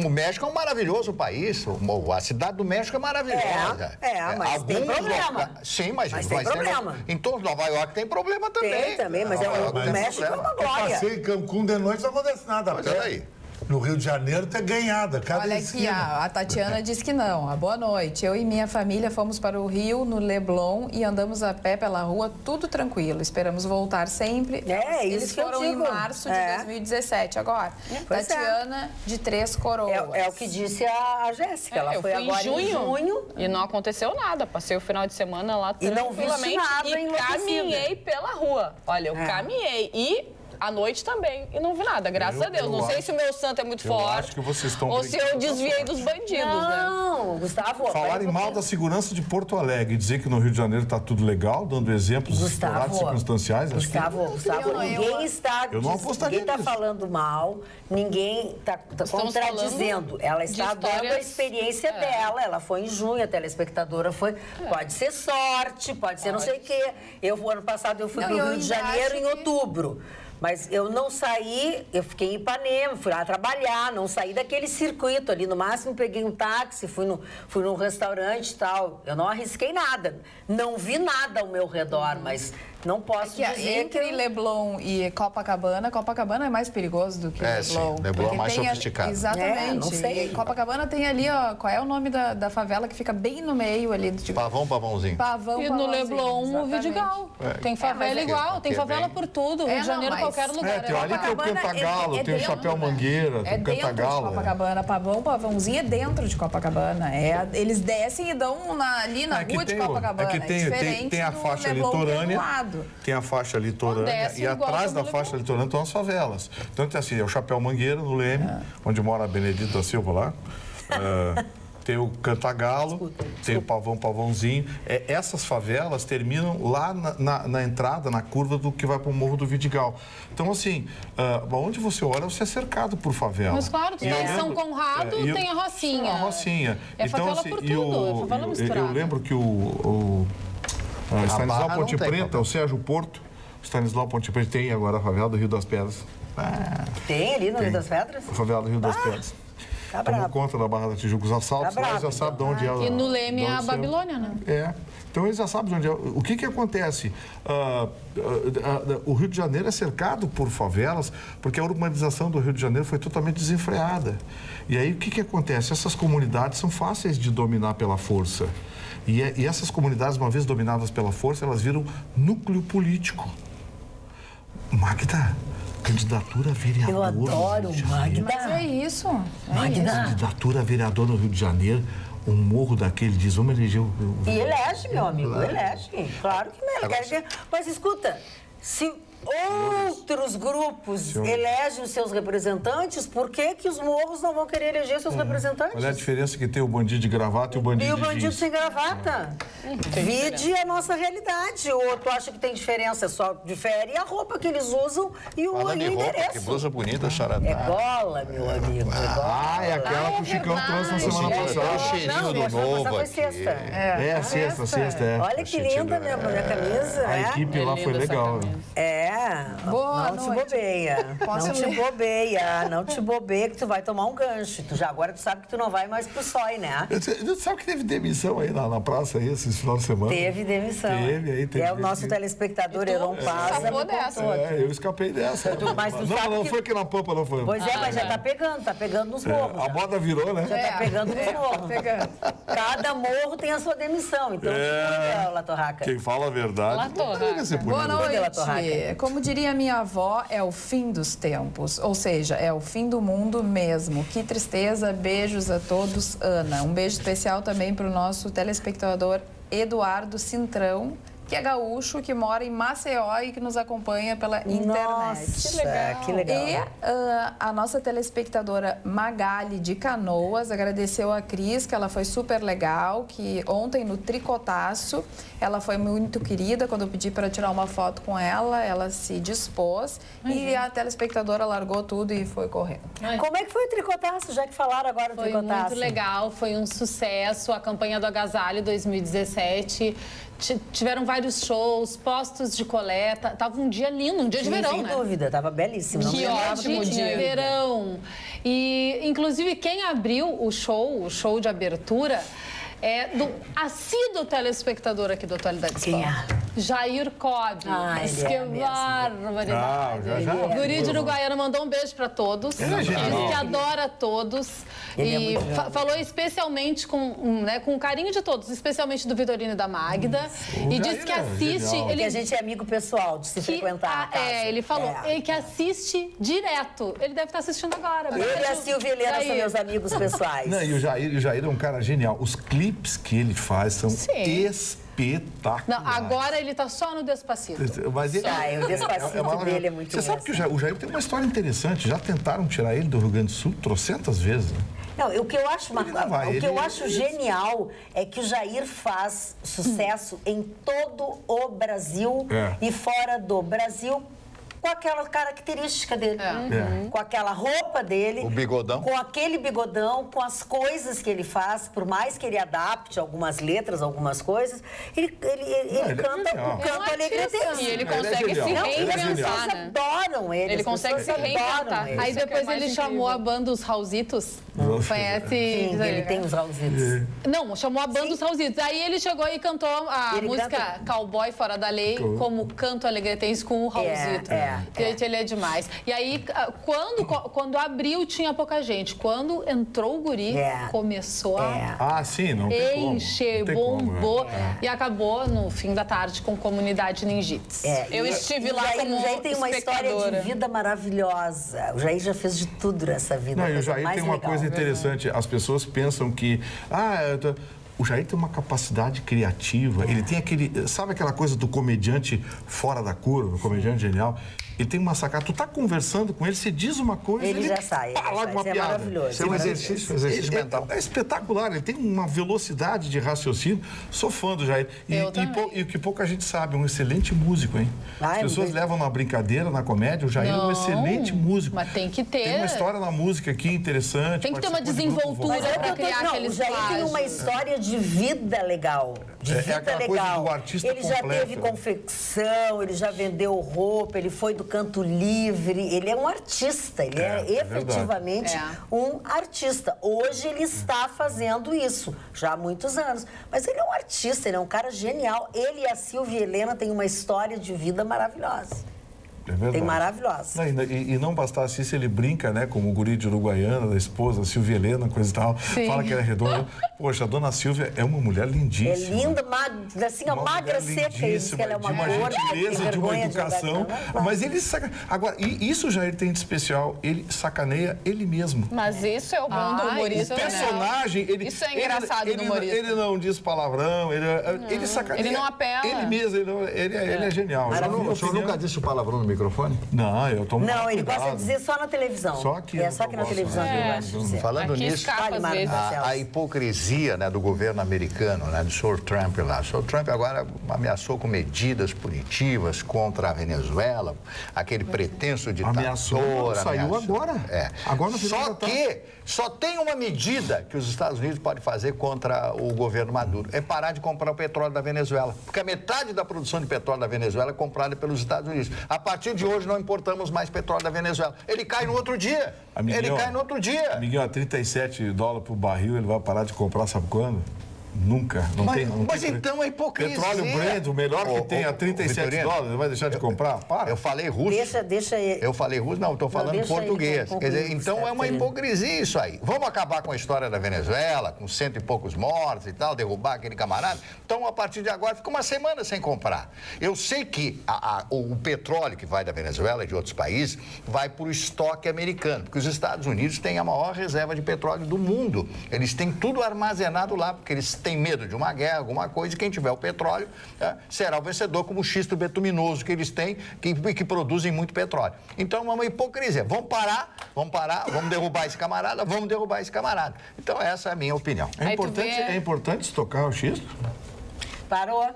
México é um maravilhoso país. A cidade do México é maravilhosa. Mas tem problema. Sim, mas tem problema. Em todo Nova York tem problema também. Tem também, mas o México é uma glória. Eu passei em Cancún de noite, não acontece nada. Mas olha aí. No Rio de Janeiro tem ganhada, cada Olha aqui, a Tatiana disse que não. Boa noite. Eu e minha família fomos para o Rio, no Leblon, e andamos a pé pela rua, tudo tranquilo. Esperamos voltar sempre. Eles foram em março de 2017 agora. Tatiana, de Três Coroas. É o que disse a Jéssica. Ela foi agora em junho. E não aconteceu nada. Passei o final de semana lá tranquilamente e caminhei pela rua. Olha, eu caminhei e... à noite também. E não vi nada, graças a Deus. Não sei se o meu santo é muito forte. Acho que vocês estão ou se eu desviei dos bandidos, né? Não, Gustavo. Falarem mal da segurança de Porto Alegre e dizer que no Rio de Janeiro está tudo legal, dando exemplos esporádicos circunstanciais. Gustavo, ninguém está. Eu não apostaria ninguém está falando mal, ninguém está contradizendo. Ela está dando a experiência dela. Ela foi em junho, a telespectadora foi. Pode ser sorte, pode ser não sei o quê. O ano passado eu fui para o Rio de Janeiro em outubro. Mas eu não saí, eu fiquei em Ipanema, fui lá trabalhar, não saí daquele circuito ali. No máximo, peguei um táxi, fui num restaurante e tal. Eu não arrisquei nada. Não vi nada ao meu redor, mas não posso dizer entre que... Leblon e Copacabana é mais perigoso do que Leblon. Sim, Leblon é mais sofisticado. Exatamente. Não sei. E Copacabana tem ali, ó, qual é o nome da favela que fica bem no meio ali do Pavãozinho. Pavãozinho. E no Leblon, o Vidigal. Tem favela igual, tem favela por tudo. Rio de Janeiro, qualquer lugar. Tem ali tem o Cantagalo, tem o Chapéu Mangueira, tem o Cantagalo. De Copacabana. Pavãozinho é dentro de Copacabana. Eles descem e dão ali na rua de Copacabana. É que tem a faixa litorânea. Tem a faixa litorânea e atrás da faixa litorânea estão as favelas. Então, tem assim, é o Chapéu Mangueira, no Leme, onde mora a Benedito da Silva lá. Tem o Cantagalo, tem o Pavãozinho. Essas favelas terminam lá na entrada, na curva do que vai para o Morro do Vidigal. Então, assim, onde você olha, você é cercado por favela. Mas claro, tem São Conrado, tem a Rocinha. A Rocinha. É favela por tudo, é favela misturada. Eu lembro que o Stanislau Ponte Preta, o Sérgio Porto, o Stanislau Ponte Preta tem agora a favela do Rio das Pedras. Tem ali no Rio das Pedras? A favela doRio das Pedras. Tomou conta da Barra da Tijuca, os assaltos, lá já sabe de onde é. E no Leme é a Babilônia, né? Então eles já sabem de onde é. O que acontece? O Rio de Janeiro é cercado por favelas, porque a urbanização do Rio de Janeiro foi totalmente desenfreada. E aí o que acontece? Essas comunidades são fáceis de dominar pela força. E essas comunidades, uma vez dominadas pela força, elas viram núcleo político. Magda, candidatura a vereador. Eu adoro Magda. Mas é isso. Magda. Candidatura a vereador no Rio de Janeiro, um morro daquele, diz, vamos eleger o... E elege, meu amigo, elege. Claro que não elege. Mas escuta, se outros grupos elegem os seus representantes, por que os morros não vão querer eleger seus representantes? Olha a diferença que tem o bandido de gravata e o bandido de jeans. E o bandido sem gravata. Vide a nossa realidade. Ou tu acha que tem diferença? Só difere a roupa que eles usam e o endereço. Que blusa bonita, charadá. É gola, meu amigo. É gola. É aquela que o Chicão trouxe na semana passada. O cheirinho do novo aqui. Sexta. sexta. Olha que linda minha camisa. A equipe lá foi legal. Boa não noite. Te bobeia. Não te bobeia que tu vai tomar um gancho. Agora tu sabe que tu não vai mais pro SOI, né? Você sabe que teve demissão aí na praça aí, esse final de semana? Teve demissão. Teve o nosso telespectador Heron Paz. Eu escapei dessa. Mas não foi aqui na Pampa, não foi. Pois mas já tá pegando nos morros. A moda virou, né? Já tá pegando nos morros. Cada morro tem a sua demissão. Então, La Torraca. Quem fala a verdade. Boa noite. Como diria minha avó, é o fim dos tempos. Ou seja, é o fim do mundo mesmo. Que tristeza. Beijos a todos, Ana. Um beijo especial também para o nosso telespectador Eduardo Cintrão, que é gaúcho, que mora em Maceió e que nos acompanha pela internet. Nossa, que legal. E a nossa telespectadora Magali de Canoas agradeceu a Cris, que ela foi super legal, que ontem no Tricotaço ela foi muito querida. Quando eu pedi para tirar uma foto com ela, ela se dispôs e a telespectadora largou tudo e foi correndo. Como é que foi o Tricotaço, já que falaram agora do Tricotaço? Foi muito legal, foi um sucesso. A campanha do Agasalho 2017... Tiveram vários shows, postos de coleta. Tava um dia lindo, um dia de verão, sem dúvida, tava belíssimo. Que ótimo dia de verão. E, inclusive, quem abriu o show de abertura, é do assíduo telespectador aqui do Atualidades. Quem é? Jair Cobb. Ele que é barbaridade. já. Guri de Uruguaiana mandou um beijo para todos. Ele que adora todos. Ele e falou especialmente com carinho de todos, especialmente do Vitorino e da Magda. E disse que assiste. Ele... a gente é amigo pessoal de se frequentar. Ele falou que assiste direto. Ele deve estar assistindo agora. Ele e a Silvia e Helena são meus amigos pessoais. Não, e o Jair é um cara genial. Os clipes que ele faz são espetaculares. Não, agora ele tá só no Despacito. Mas ele, o Despacito dele é muito bom. Você sabe que o Jair tem uma história interessante. Já tentaram tirar ele do Rio Grande do Sul trocentas vezes, né? Não, o que eu acho, eu acho genial é que o Jair faz sucesso em todo o Brasil e fora do Brasil, com aquela característica dele, com aquela roupa dele, o bigodão, com aquele bigodão, com as coisas que ele faz, por mais que ele adapte algumas letras, algumas coisas, ele canta alegremente. E ele consegue se reinventar, né? Adoram ele. Ele consegue se reinventar. Aí depois ele chamou a banda Os Raulzitos. Conhece? Sim, ele tem os Raulzitos. Não, chamou a banda Os Raulzitos. Aí ele chegou e cantou a música Cowboy Fora da Lei como canto alegretense com o Raulzito. Gente, ele é demais. E aí, quando abriu, tinha pouca gente. Quando entrou o guri, começou a sim, não tem encher, bombou. E acabou no fim da tarde com Comunidade Ninjitsu. Eu estive lá como O Jair tem uma história de vida maravilhosa. O Jair já fez de tudo nessa vida. Não, e o Jair tem uma coisa interessante. As pessoas pensam que... O Jair tem uma capacidade criativa, ele tem sabe aquela coisa do comediante fora da curva, o comediante genial? Ele tem uma sacada, tu tá conversando com ele, você diz uma coisa, ele já sai, uma piada. É maravilhoso. Isso é um exercício mental. É espetacular, ele tem uma velocidade de raciocínio. Sou fã do Jair. E o que pouca gente sabe, é um excelente músico, hein? As pessoas levam na brincadeira, na comédia, o Jair é um excelente músico. Mas tem que ter. Tem uma história na música aqui interessante. Tem que ter uma desenvoltura para criar aqueles O Jair tem uma história de vida legal. De vida legal. Coisa do artista ele já teve confecção, ele já vendeu roupa, ele foi do canto livre. Ele é um artista, ele é efetivamente um artista. Hoje ele está fazendo isso, já há muitos anos. Mas ele é um artista, ele é um cara genial. Ele e a Silvia e Helena têm uma história de vida maravilhosa. É verdade. Tem maravilhosa. E não bastasse isso, ele brinca, né, como o guri de Uruguaiana, da esposa, Silvia Helena, coisa e tal. Sim. Fala que ela é redonda. Poxa, a dona Silvia é uma mulher lindíssima. É linda, assim, magra, seca. Isso que ela é uma gentileza, de uma educação. Mas ele saca... Agora, isso o Jair tem de especial, ele sacaneia ele mesmo. Mas isso é o bom do humorista. O personagem, isso é engraçado do humorista. Ele não diz palavrão, ele sacaneia. Ele não apela. Ele mesmo, ele é genial. O senhor nunca disse o palavrão no microfone? Não, eu tomo Não, ele gosta de dizer só na televisão. Só aqui. Só que na televisão que eu gosto de dizer. Falando nisso, a hipocrisia, né, do governo americano, né, do Sr. Trump lá. O Sr. Trump agora ameaçou com medidas punitivas contra a Venezuela, aquele pretenso ditador. Ameaçou, saiu agora. Agora Só tem uma medida que os Estados Unidos podem fazer contra o governo Maduro, é parar de comprar o petróleo da Venezuela, porque a metade da produção de petróleo da Venezuela é comprada pelos Estados Unidos. A partir de hoje não importamos mais petróleo da Venezuela. Ele cai no outro dia. Amiguinho, a $37 por barril, ele vai parar de comprar, sabe quando? Nunca. Mas então é hipocrisia. Petróleo Brent, o melhor que tem a $37, vai deixar de comprar? Para. Eu falei russo. Deixa ele. Eu falei russo, não, estou falando português. Quer dizer, então é uma hipocrisia isso aí. Vamos acabar com a história da Venezuela, com 100 e poucos mortos e tal, derrubar aquele camarada. Então, a partir de agora, fica uma semana sem comprar. Eu sei que o petróleo que vai da Venezuela e de outros países vai para o estoque americano, porque os Estados Unidos têm a maior reserva de petróleo do mundo. Eles têm tudo armazenado lá, porque eles têm medo de uma guerra, alguma coisa, e quem tiver o petróleo será o vencedor, como o xisto betuminoso que eles têm, que produzem muito petróleo. Então, é uma hipocrisia. Vamos parar, vamos derrubar esse camarada, Então, essa é a minha opinião. É importante estocar o xisto? Parou.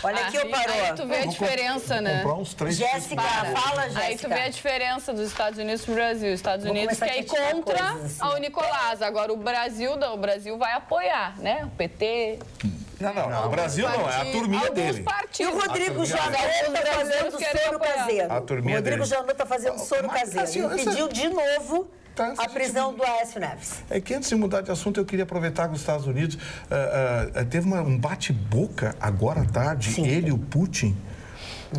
Olha aqui, parou. Aí tu vê a diferença, né? Comprar uns 3. Jéssica, fala, Jéssica. Aí tu vê a diferença dos Estados Unidos pro Brasil. Os Estados Unidos quer ir contra a Nicolás. Agora, o Brasil não. O Brasil vai apoiar, né? O PT... Não, o Brasil não, é a turminha dele. E o Rodrigo Janot está fazendo soro caseiro. A turminha dele. O Rodrigo Janot está fazendo soro caseiro. Ele pediu de novo a prisão do Aécio Neves. É que antes de mudar de assunto, eu queria aproveitar que os Estados Unidos teve um bate-boca agora à tarde, Sim. ele e o Putin.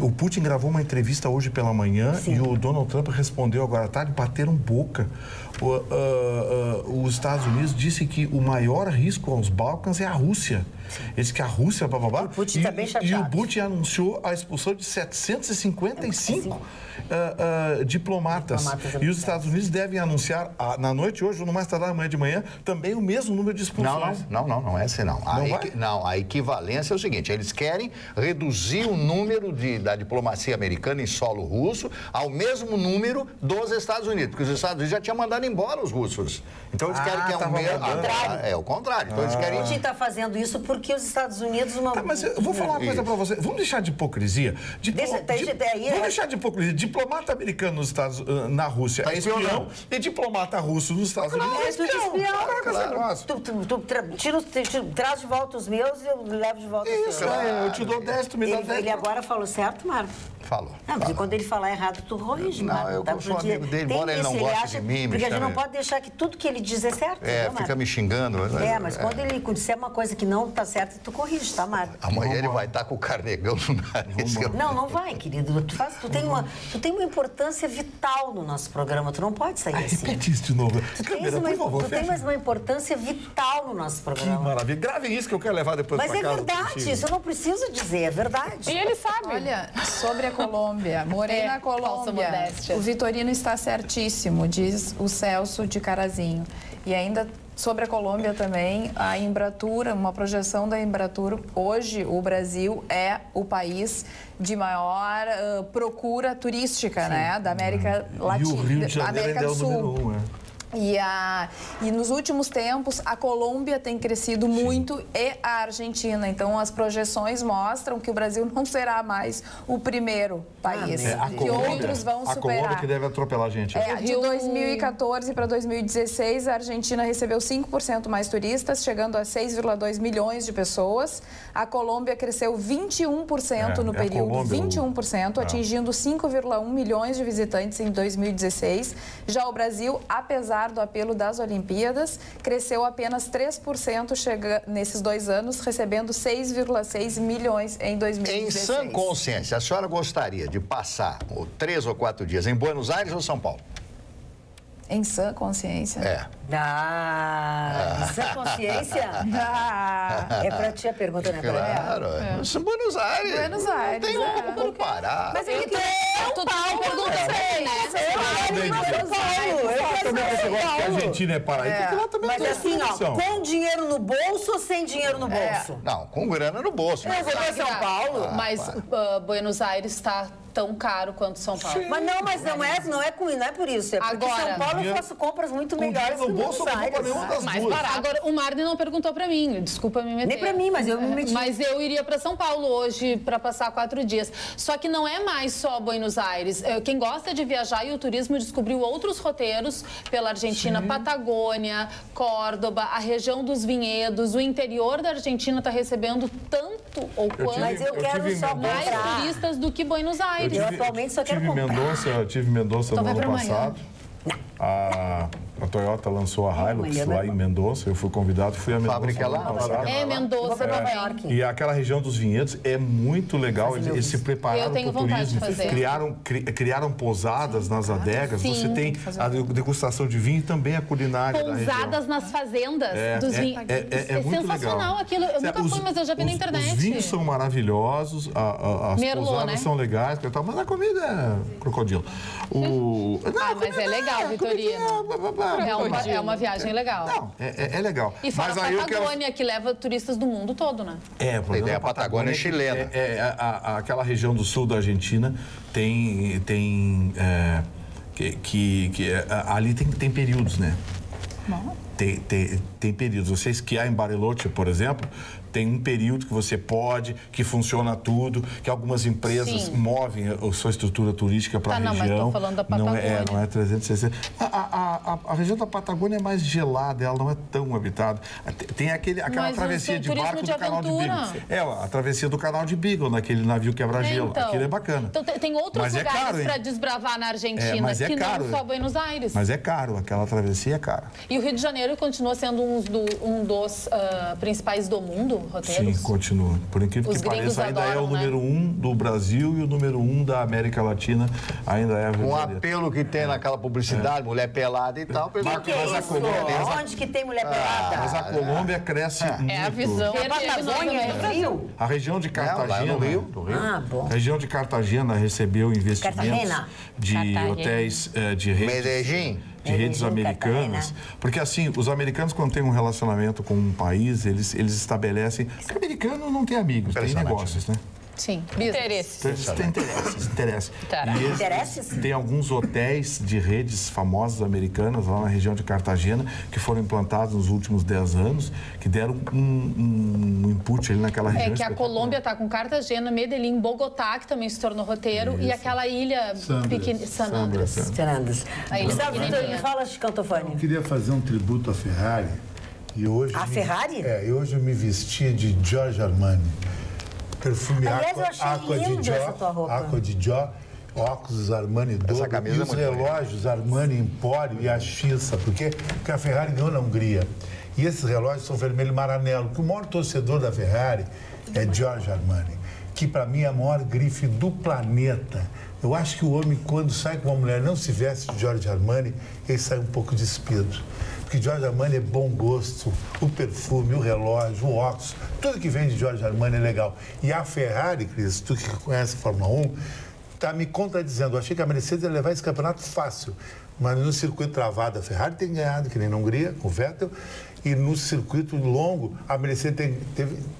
O Putin gravou uma entrevista hoje pela manhã Sim. e o Donald Trump respondeu agora à tarde, bateram boca. Os Estados Unidos disse que o maior risco aos Balcãs é a Rússia. Eles que a Rússia, o Putin está bem chateado. E o Putin anunciou a expulsão de 755 diplomatas. E os Estados Unidos devem anunciar na noite hoje, ou no mais tardar amanhã de manhã, também o mesmo número de expulsões. Não é assim não. A equivalência é o seguinte, eles querem reduzir o número da diplomacia americana em solo russo ao mesmo número dos Estados Unidos, porque os Estados Unidos já tinham mandado embora os russos. Então eles querem que é o mesmo. É o contrário. Então eles querem. A gente está fazendo isso porque os Estados Unidos. Mas eu vou falar uma coisa para você. Vamos deixar de hipocrisia. Vamos deixar de hipocrisia. Diplomata americano na Rússia é espião e diplomata russo nos Estados Unidos é espião. Tu traz de volta os meus e eu levo de volta os teus. Isso, eu te dou 10, tu me dá 10. Ele agora falou certo, Marco? Falou. Não, porque quando ele falar errado, tu corrige, Marco. Não, eu sou amigo dele, embora ele não goste de mim. Porque a gente não pode deixar que tudo que ele diz é certo. Fica me xingando. Mas quando ele disser uma coisa que não está certa, tu corrige, tá, Marco? Amanhã ele vai estar com o carnegão no nariz. Não vai, querido. Tu tem uma importância vital no nosso programa. Tu não pode sair assim. Repete isso de novo. Tu tens uma importância vital no nosso programa. Que maravilha. Gravem isso que eu quero levar depois para casa. Mas é verdade. Isso eu não preciso dizer. É verdade. E ele sabe. Olha, sobre a Colômbia. Morei na Colômbia. O Vitorino está certíssimo, diz o Celso de Carazinho. E ainda sobre a Colômbia também, a Embratur, uma projeção da Embratur, hoje o Brasil é o país de maior procura turística, né, da América Latina, e o Rio de Janeiro América do Sul. É o número 1, E nos últimos tempos, a Colômbia tem crescido muito e a Argentina. Então, as projeções mostram que o Brasil não será mais o primeiro país. Que outros vão superar. A Colômbia que deve atropelar a gente. De 2014 para 2016, a Argentina recebeu 5% mais turistas, chegando a 6,2 milhões de pessoas. A Colômbia cresceu 21% no período, Colômbia, 21%, atingindo 5,1 milhões de visitantes em 2016. Já o Brasil, apesar do apelo das Olimpíadas, cresceu apenas 3% nesses 2 anos, recebendo 6,6 milhões em 2016. Em sã consciência, a senhora gostaria de passar 3 ou 4 dias em Buenos Aires ou São Paulo? Em sã consciência? Em sã consciência? É pra ti a pergunta, né? Claro. Buenos Aires. Buenos Aires. Não tem como comparar. Mas é que tu pergunta Eu também esse negócio que a Argentina é paraíso, porque lá também mas assim, com dinheiro no bolso ou sem dinheiro no bolso? Não, com grana no bolso. Eu vou pra São Paulo. Mas Buenos Aires está tão caro quanto São Paulo. Sim. Mas não é por isso. É porque agora, São Paulo eu faço compras muito melhores que Buenos Aires. Mais barato. Agora, o Marne não perguntou pra mim, desculpa me meter. Nem pra mim, mas eu me meti. Mas eu iria pra São Paulo hoje pra passar 4 dias. Só que não é mais só Buenos Aires. Quem gosta de viajar e o turismo descobriu outros roteiros pela Argentina, Sim. Patagônia, Córdoba, a região dos vinhedos, o interior da Argentina está recebendo tanto ou quanto mais turistas do que Buenos Aires. Eu atualmente só quero comprar. Tive Mendoza no ano passado. A Toyota lançou a Hilux lá em Mendoza. Eu fui convidado, fui a Mendoza. Fábrica lá? Mendoza, Nova York. E aquela região dos vinhedos é muito legal. Eles se prepararam para o turismo. Criaram pousadas nas adegas. Sim. Você tem a degustação de vinho e também a culinária da região. Pousadas nas fazendas dos vinhos. É muito sensacional legal. Aquilo. Eu nunca fui, mas eu já vi na internet. Os vinhos são maravilhosos, as pousadas são legais, mas a comida é crocodilo. Mas é legal, Vitorino. É uma viagem legal. Não, é legal. E fora a Patagônia, que leva turistas do mundo todo, né? A ideia Patagônia é chilena. Aquela região do sul da Argentina ali tem períodos, né? tem períodos. Você esquiar em Bariloche, por exemplo, tem um período que você pode, que funciona tudo, que algumas empresas movem a sua estrutura turística para a região. Mas estou falando da Patagônia. Não é 360. A região da Patagônia é mais gelada, ela não é tão habitada. Tem aquela travessia de barco do Canal de Beagle. A travessia do Canal de Beagle, naquele navio quebra-gelo. Aquilo é bacana. Então tem outros lugares para desbravar na Argentina que não só Buenos Aires. Mas é caro, aquela travessia é cara. E o Rio de Janeiro continua sendo um dos principais do mundo? Roteiros? Sim, continua. Por incrível que pareça, ainda é o número 1 do Brasil e o número 1 da América Latina, ainda é a Rio de Janeiro. Um apelo que tem naquela publicidade, mulher pelada e tal. Onde que tem mulher pelada? Mas a Colômbia cresce muito. É a visão. A Patagônia é Rio? A região de Cartagena... No Rio. Bom. A região de Cartagena recebeu investimentos de hotéis de redes americanas, porque assim, os americanos quando têm um relacionamento com um país, eles estabelecem, porque americano não tem amigos, tem negócios, né? Sim, interesses. Tem interesses. E Interesses? Tem alguns hotéis de redes famosas americanas lá na região de Cartagena que foram implantados nos últimos 10 anos, que deram um input ali naquela região. É que a Colômbia está com Cartagena, Medellín, Bogotá, que também se tornou roteiro, e aquela ilha pequena, San Andrés. Gustavo, me fala, Cantofani. Eu queria fazer um tributo à Ferrari. E hoje Ferrari? E hoje eu me vesti de Giorgio Armani. Perfume Aqua de Gió, óculos Armani Dobro e os relógios Armani Empório e a Xissa. Por quê? Porque a Ferrari ganhou na Hungria. E esses relógios são vermelho maranello, que o maior torcedor da Ferrari é Giorgio Armani, que para mim é a maior grife do planeta. Eu acho que o homem, quando sai com uma mulher não se veste de Giorgio Armani, ele sai um pouco despido. Porque Giorgio Armani é bom gosto, o perfume, o relógio, o óculos, tudo que vem de Giorgio Armani é legal. E a Ferrari, Cris, tu que conhece a Fórmula 1, está me contradizendo. Eu achei que a Mercedes ia levar esse campeonato fácil, mas no circuito travado a Ferrari tem ganhado, que nem na Hungria, com o Vettel, e no circuito longo a Mercedes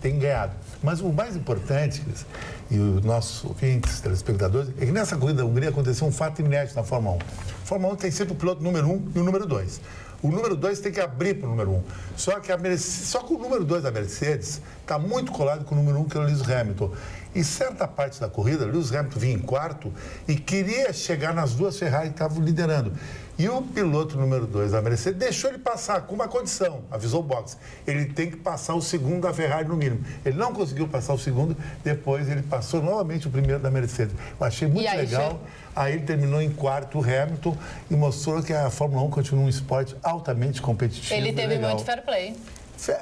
tem ganhado. Mas o mais importante, Cris, e os nossos ouvintes, telespectadores, é que nessa corrida da Hungria aconteceu um fato inédito na Fórmula 1. A Fórmula 1 tem sempre o piloto número 1 e o número 2. O número 2 tem que abrir para o número 1. Só que o número 2 da Mercedes está muito colado com o número 1, que é o Lewis Hamilton. E certa parte da corrida, Lewis Hamilton vinha em quarto e queria chegar nas duas Ferrari que estavam liderando. E o piloto número 2 da Mercedes deixou ele passar com uma condição, avisou o boxe. Ele tem que passar o segundo da Ferrari no mínimo. Ele não conseguiu passar o segundo, depois ele passou novamente o primeiro da Mercedes. Eu achei muito legal. Aí ele terminou em quarto, o Hamilton, e mostrou que a Fórmula 1 continua um esporte altamente competitivo. Ele teve muito fair play.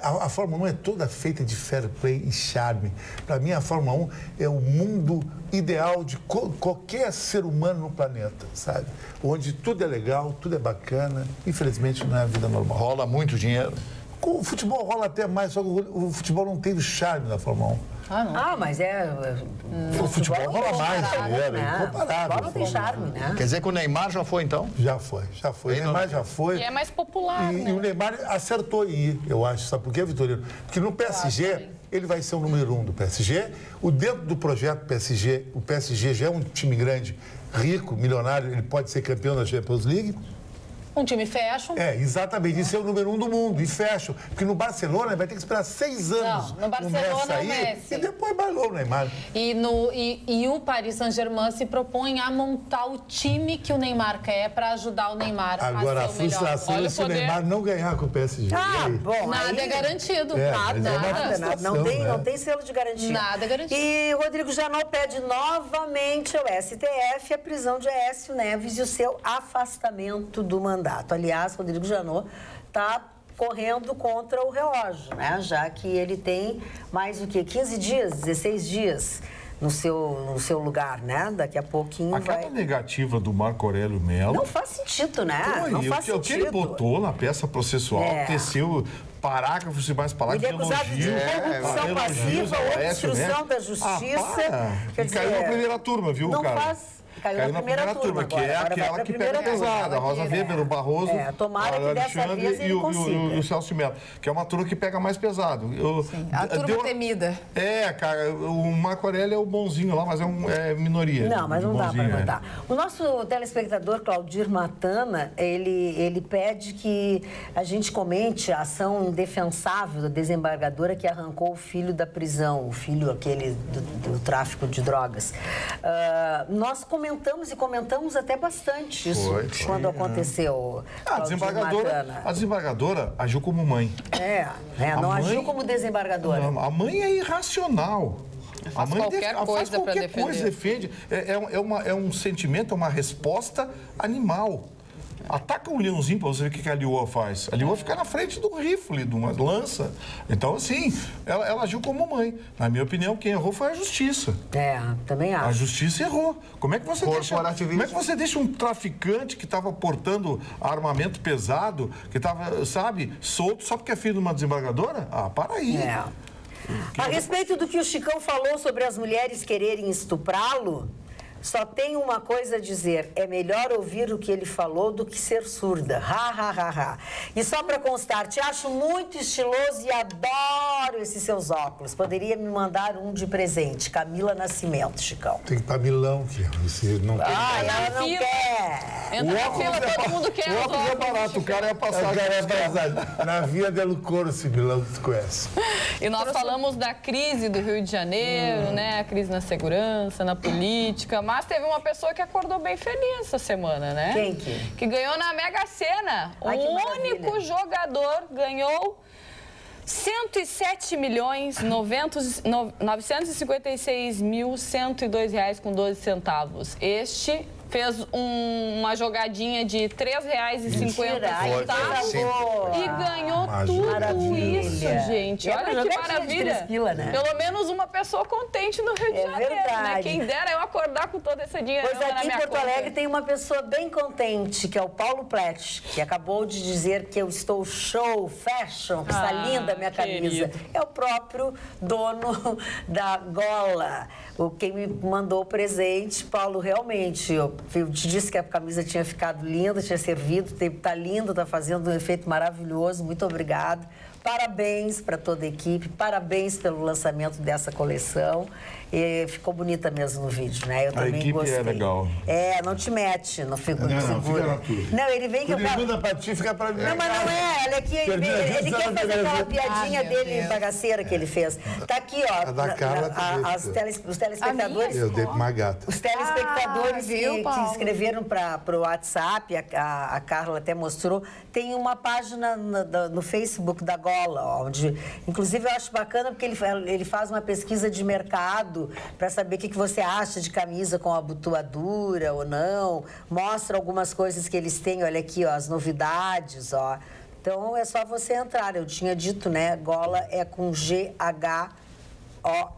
A Fórmula 1 é toda feita de fair play e charme. Para mim, a Fórmula 1 é o mundo ideal de qualquer ser humano no planeta, sabe? Onde tudo é legal, tudo é bacana. Infelizmente, não é a vida normal. Rola muito dinheiro. O futebol rola até mais, só que o futebol não tem o charme da Fórmula 1. Mas o futebol rola mais dinheiro, incomparável. O futebol não tem charme, né? Quer dizer que o Neymar já foi, então? Já foi. O Neymar já foi. E é mais popular, E o Neymar acertou em ir, eu acho. Sabe por quê, Vitorino? Porque no PSG, ele vai ser o número 1 do PSG. Dentro do projeto PSG, o PSG já é um time grande, rico, milionário, ele pode ser campeão da Champions League. Um time fashion. Exatamente. Isso é o número 1 do mundo. E fashion. Porque no Barcelona vai ter que esperar 6 anos. Não, no Barcelona o Messi. E depois bailou o Neymar. E o Paris Saint-Germain se propõe a montar o time que o Neymar quer para ajudar o Neymar Agora, a ser o melhor. A frustração é se o Neymar não ganhar com o PSG. Bom, nada é garantido. Nada. Não tem selo de garantia. Nada é garantido. E Rodrigo Janot pede novamente ao STF a prisão de Aécio Neves e o seu afastamento do mandato. Aliás, Rodrigo Janot está correndo contra o relógio, né? Já que ele tem mais 15 dias, 16 dias no seu lugar, né? Daqui a pouquinho Aquela negativa do Marco Aurélio Mello... Não faz sentido, né? Não faz sentido. O que ele botou na peça processual, teceu parágrafos e mais parágrafos de elogio. Ele é acusado de corrupção passiva, obstrução da justiça. Quer dizer, caiu na primeira turma, viu, cara? Caiu na primeira turma, que é aquela que pega pesada. A Rosa Weber, o Barroso, tomara que dessa vez ele consiga. E o Celso Mello, que é uma turma que pega mais pesado. A turma temida. Cara, o Marco Aurélio é o bonzinho lá, mas é minoria. Não, mas não dá para mandar. O nosso telespectador, Claudir Matana, ele pede que a gente comente a ação indefensável da desembargadora que arrancou o filho da prisão, o filho aquele do tráfico de drogas. Nós comentamos até bastante isso quando aconteceu. A desembargadora agiu como mãe. Não agiu como desembargadora. A mãe é irracional. Faz qualquer coisa para defender. É um sentimento, é uma resposta animal. Ataca um leãozinho para você ver o que a leoa faz. A leoa fica na frente do rifle, de uma lança. Então, assim, ela agiu como mãe. Na minha opinião, quem errou foi a justiça. Também acho. A justiça errou. Como é que você deixa um traficante que estava portando armamento pesado, que estava, solto, só porque é filho de uma desembargadora? Para aí. A respeito do que o Chicão falou sobre as mulheres quererem estuprá-lo, só tenho uma coisa a dizer, é melhor ouvir o que ele falou do que ser surda. E só para constar, te acho muito estiloso e adoro esses seus óculos. Poderia me mandar um de presente. Camila Nascimento, Chicão. Tem que ir para Milão, que você não tem. Ela não quer. Entra na fila, todo mundo quer os óculos. É barato, o cara é passagem. Na Via del Corso, Milão, você conhece. E nós falamos da crise do Rio de Janeiro, né? A crise na segurança, na política. Mas teve uma pessoa que acordou bem feliz essa semana, né? Quem? Que ganhou na Mega Sena. O único jogador ganhou 107.956.102 reais com 12 centavos. Este fez uma jogadinha de R$3,50 e ganhou tudo isso, gente. Olha que maravilha. Pelo menos uma pessoa contente no Rio de Janeiro, né? Quem dera eu acordar com todo esse dinheiro na minha conta. Pois aqui em Porto Alegre tem uma pessoa bem contente, que é o Paulo Plet, que acabou de dizer que eu estou show, fashion, que está linda a minha camisa. É o próprio dono da Gola. Quem me mandou o presente, Paulo, realmente, eu te disse que a camisa tinha ficado linda, tinha servido, está linda, está fazendo um efeito maravilhoso, muito obrigado. Parabéns para toda a equipe, parabéns pelo lançamento dessa coleção. Ficou bonita mesmo no vídeo, né? Eu também gostei. A equipe é legal. Não te mete, não fica segura. Não, ele vem que eu falo... Ele para ti, fica para mim. Não, mas não é. Olha aqui, ele quer fazer aquela piadinha dele, bagaceira que ele fez. Tá aqui, ó. A da Carla os telespectadores... Eu dei uma gata. Os telespectadores que escreveram para o WhatsApp, a Carla até mostrou, tem uma página no Facebook da Gola, onde, inclusive, eu acho bacana porque ele faz uma pesquisa de mercado para saber o que você acha de camisa com abotoadura ou não. Mostra algumas coisas que eles têm, olha aqui, ó, as novidades, ó. Então, é só você entrar. Eu tinha dito, né? Gola é com GHOLA, ó,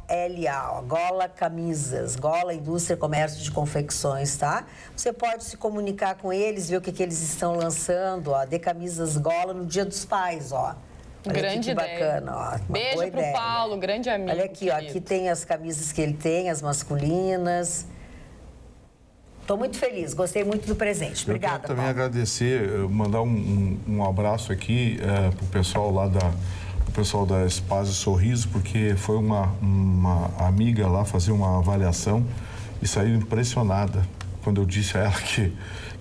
Gola Camisas, Gola Indústria Comércio de Confecções, tá? Você pode se comunicar com eles, ver o que eles estão lançando, ó. Dê camisas Gola no Dia dos Pais, ó. Olha grande que bacana, ó. Beijo pro Paulo, grande amigo. Olha aqui, ó, aqui tem as camisas que ele tem, as masculinas. Estou muito feliz, gostei muito do presente. Obrigada, Eu quero também Paulo. agradecer, mandar um abraço aqui pro pessoal lá o pessoal da Espaço Sorriso, porque foi uma amiga lá fazer uma avaliação e saiu impressionada quando eu disse a ela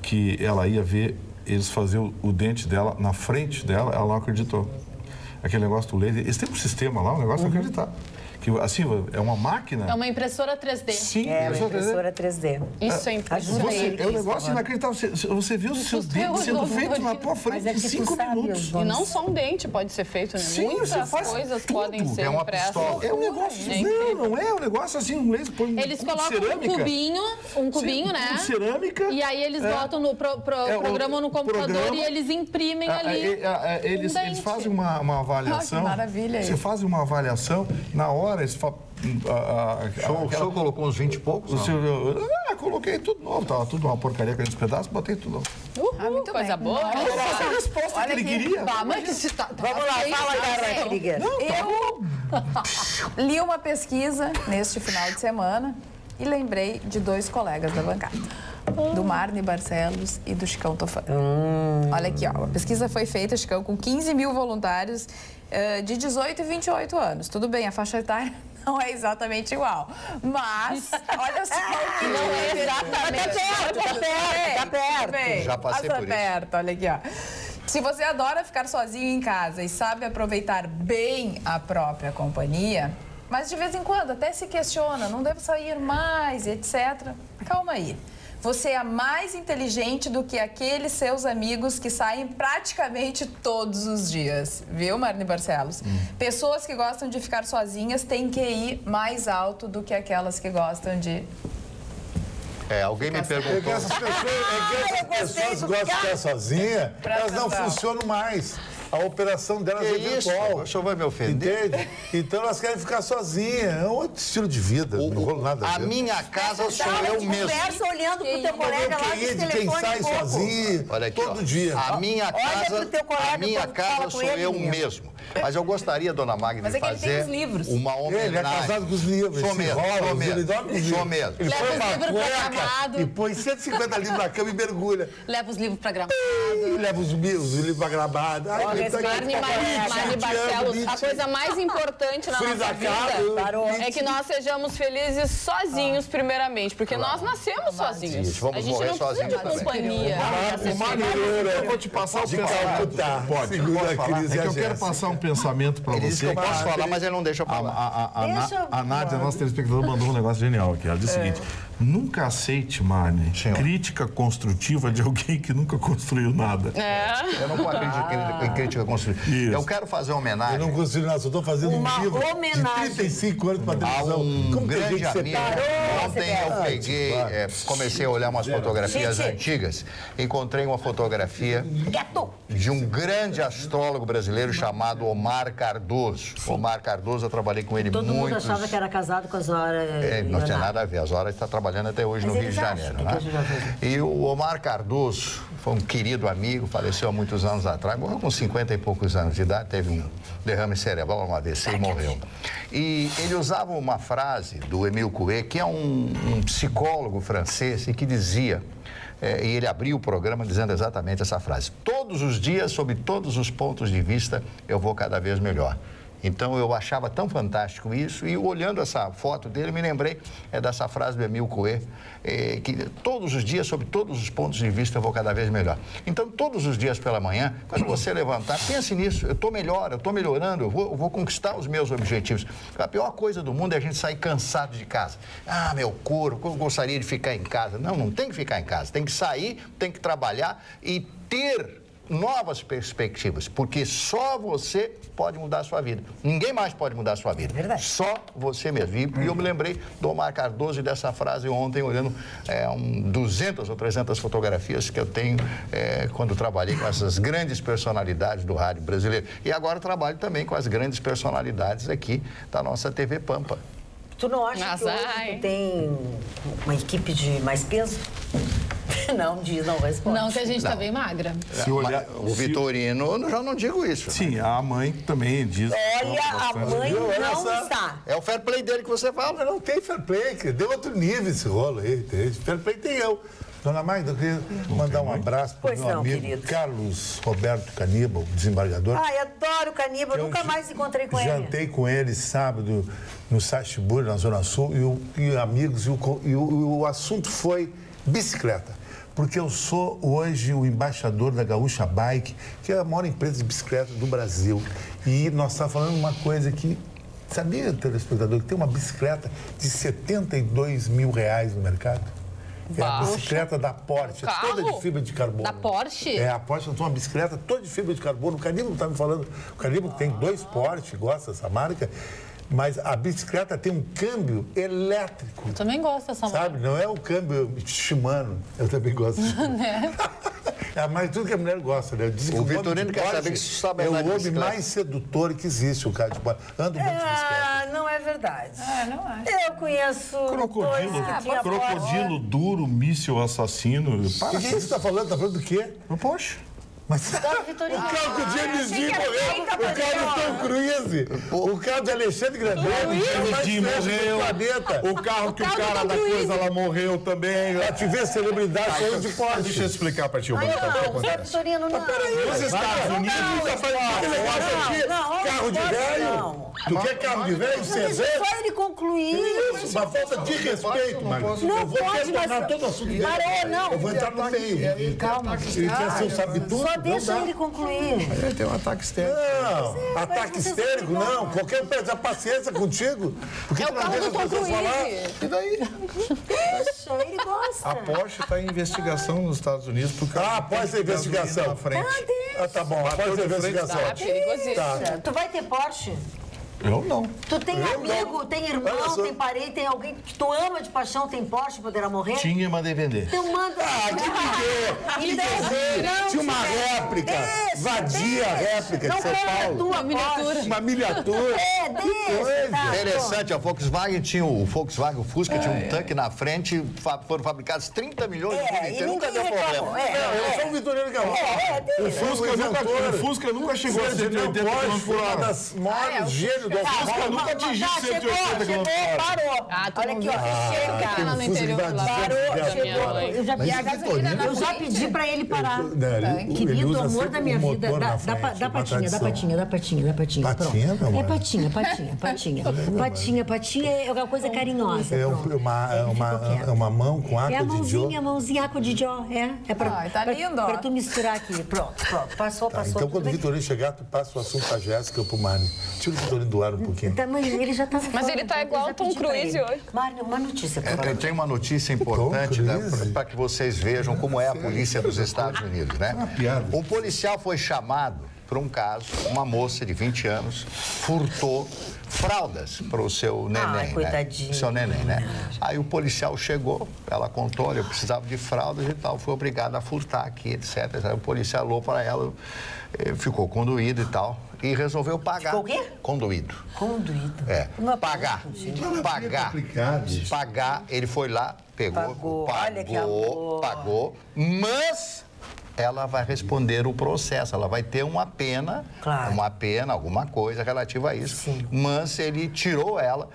que ela ia ver eles fazer o dente dela na frente dela, ela não acreditou. Aquele negócio do laser, eles têm um sistema lá, um negócio de acreditar. Que, assim, é uma máquina... É uma impressora 3D. Sim, uma impressora 3D. Isso é impressionante. É um negócio inacreditável. Você viu os seus dentes sendo feitos na tua frente em 5 minutos. E não só um dente pode ser feito, né? Sim, muitas coisas tudo. podem ser impressas. É um negócio... Não é um negócio assim, um laser... Eles colocam um cubinho, né? De cerâmica. E aí eles botam no programam no computador e eles imprimem ali. Eles fazem uma avaliação. Que maravilha isso. Você faz uma avaliação, na hora eles falam... O senhor colocou uns 20 e poucos? Coloquei tudo novo, tava tudo uma porcaria, aqueles pedaços, botei tudo novo. Muito coisa boa. Essa é a resposta que ele queria. Vamos lá, fala, Carla Krieger. Eu li uma pesquisa neste final de semana e lembrei de 2 colegas da bancada. Do Marne Barcelos e do Chicão Tofani. Olha aqui, ó, a pesquisa foi feita, Chicão, com 15 mil voluntários de 18 e 28 anos. Tudo bem, a faixa etária não é exatamente igual, mas olha só que não é exatamente. Tá perto. Já passei por isso. Perto, olha aqui, ó. Se você adora ficar sozinho em casa e sabe aproveitar bem a própria companhia, mas de vez em quando até se questiona, não devo sair mais, etc. Calma aí. Você é mais inteligente do que aqueles seus amigos que saem praticamente todos os dias. Viu, Marne Barcelos? Pessoas que gostam de ficar sozinhas têm QI mais alto do que aquelas que gostam de... Alguém me perguntou... É que essas pessoas gostam de ficar sozinhas, elas não funcionam mais. A operação delas é virtual. O senhor vai me ofender? Entende? Então elas querem ficar sozinhas. É um outro estilo de vida. Não rolo nada a ver. Minha casa sou eu mesmo. Conversa olhando pro teu colega lá no telefone. Quem sai sozinho todo dia. A minha casa sou eu mesmo. Mas eu gostaria, dona Magda, de fazer uma homenagem. Ele é casado com os livros. Sou mesmo. Ele dorme com os livros. Sou mesmo. Ele põe uma cueca e põe 150 livros na cama e mergulha. Leva os livros pra Gramado. Leva os livros pra Gramado. Marne Barcelos, a coisa mais importante na nossa vida é que nós sejamos felizes sozinhos, primeiramente, porque nós nascemos sozinhos. Vamos a gente morrer não precisa de companhia. Eu vou te passar o pensamento. Pode, posso falar? É que eu quero passar um pensamento para você. Eu posso falar, mas ele não deixa eu falar. A Nádia, nossa telespectadora, mandou um negócio genial aqui. Ela disse o seguinte: nunca aceite, Marne, crítica construtiva de alguém que nunca construiu nada. Eu não acredito em crítica construtiva. Isso. Eu quero fazer uma homenagem. Eu não construí nada, só estou fazendo um livro de 35 anos para televisão. Um grande amigo. Ontem eu peguei, comecei a olhar umas fotografias antigas. Encontrei uma fotografia de um grande astrólogo brasileiro chamado Omar Cardoso. Omar Cardoso, eu trabalhei com ele muito. Todo mundo achava que era casado com a Zora. Não tinha nada a ver. A Zora está trabalhando até hoje no Rio de Janeiro. E o Omar Cardoso foi um querido amigo, faleceu há muitos anos atrás, morreu com 50 e poucos anos de idade, teve um derrame cerebral, um AVC e morreu. E ele usava uma frase do Émile Coué, que é um psicólogo francês, e que dizia, e ele abriu o programa dizendo exatamente essa frase: todos os dias, sob todos os pontos de vista, eu vou cada vez melhor. Então, eu achava tão fantástico isso, e olhando essa foto dele, me lembrei dessa frase do Émile Coué, que todos os dias, sob todos os pontos de vista, eu vou cada vez melhor. Então, todos os dias pela manhã, quando você levantar, pense nisso: eu estou melhor, eu estou melhorando, eu vou conquistar os meus objetivos. A pior coisa do mundo é a gente sair cansado de casa. Ah, meu corpo, eu gostaria de ficar em casa. Não, não tem que ficar em casa, tem que sair, tem que trabalhar e ter novas perspectivas, porque só você pode mudar a sua vida. Ninguém mais pode mudar a sua vida. Verdade. Só você mesmo. E eu me lembrei do Omar Cardoso e dessa frase ontem, olhando 200 ou 300 fotografias que eu tenho quando trabalhei com essas grandes personalidades do rádio brasileiro. E agora trabalho também com as grandes personalidades aqui da nossa TV Pampa. Tu não acha que hoje tu tem uma equipe de mais peso? Não responde. Não, que a gente tá bem magra. Se olhar, o Vitorino, eu já não digo isso. Sim, a mãe também diz. Olha, a mãe não está. É o fair play dele que você fala. Mas não tem fair play, que deu outro nível esse rolo aí. Fair play tem eu. Dona Magda, eu queria mandar um abraço para o meu amigo querido Carlos Roberto Caníbal, desembargador. Ai, adoro o Caníbal, nunca mais encontrei com ele. Jantei com ele sábado no Sachiburi, na Zona Sul, e amigos, e o assunto foi bicicleta. Porque eu sou hoje o embaixador da Gaúcha Bike, que é a maior empresa de bicicleta do Brasil. E nós estamos falando uma coisa que... Sabia, telespectador, que tem uma bicicleta de R$72 mil no mercado? É a bicicleta da Porsche, toda de fibra de carbono. Da Porsche? É, a Porsche tem uma bicicleta toda de fibra de carbono. O Caníbal está me falando, o Caníbal tem 2 Porsche, gosta dessa marca, mas a bicicleta tem um câmbio elétrico. Eu também gosto dessa marca. Sabe, não é o câmbio Shimano, eu também gosto de Shimano. É, mas tudo que a mulher gosta, né? Dizem que o Vitorino quer saber que você sabe andar de bicicleta. É o homem mais sedutor que existe, o cara de Porsche. Ando muito de bicicleta. Não é verdade. Não acho. Eu conheço Crocodilo duro, míssil assassino. O que você está falando? Está falando do quê? No Porsche. Mas o carro do James Dean morreu, o carro do Tom Cruise, o carro de Alexandre Grandão, o carro que o cara da coisa lá morreu também. Pra te ver celebridade saindo de Porsche. Deixa eu explicar pra ti o que acontece. Vitorino, não. Nos Estados Unidos, carro de velho. Tu quer carro de velho? Deixa só ele concluir. Isso, uma falta de respeito, Mário. Eu vou questionar todo o assunto dele. Parou, não. Eu vou entrar no meio. Calma. Ele quer ser o sabe-tudo. Só deixa ele concluir. Ele tem um ataque histérico. Não, ataque histérico, não. Qualquer um perde a paciência contigo. Porque tu não deixa as pessoas falar. E daí? Deixa, ele gosta. A Porsche está em investigação nos Estados Unidos porque... após a investigação. Tá bom, após a investigação. Tá perigosíssimo. Tu vai ter Porsche? Eu não. Tu tem amigo, tem irmão, tem parente, tem alguém que tu ama de paixão, tem Porsche, poderá morrer? Tinha, mandei vender. Então manda. Tinha uma réplica, vadia réplica de São Paulo. Uma miniatura. Interessante, a Volkswagen tinha o Fusca, tinha um tanque na frente, foram fabricados 30 milhões de unidades, nunca deu problema. Eu sou um Vitorino O Fusca nunca chegou a 180 km por hora. Uma das maiores gênios do Fusca nunca atingiu 180 km por hora. Parou. Olha aqui, ó. Chega lá no interior. Parou, chegou. Eu já pedi pra ele parar. Querido, amor da minha vida. Dá patinha. Patinha, meu amor? É patinha é uma coisa carinhosa. É uma mão com água de jó. É a mãozinha água de jó. É pra, tá lindo, ó. Pra tu misturar aqui. Pronto. Passou. Então, quando o Vitorino chegar, tu passa o assunto pra Jéssica ou pro Mário. Tira o Vitorino do ar um pouquinho. Mas ele já tava Mas ele tá igual o Tom Cruise hoje. Mário, uma notícia pra falar. Tem uma notícia importante para que vocês vejam como é a polícia dos Estados Unidos, né? Um policial foi chamado por um caso, uma moça de 20 anos furtou fraldas para o seu neném, coitadinho. Seu neném, né? Aí o policial chegou, ela contou, olha, eu precisava de fraldas e tal, foi obrigado a furtar aqui, etc. Aí o policial falou para ela, ficou conduído e tal, e resolveu pagar. Ficou o quê? Conduído. Conduído. Pagar, ele foi lá, pagou, mas ela vai responder o processo, ela vai ter uma pena, alguma coisa relativa a isso, sim, mas ele tirou ela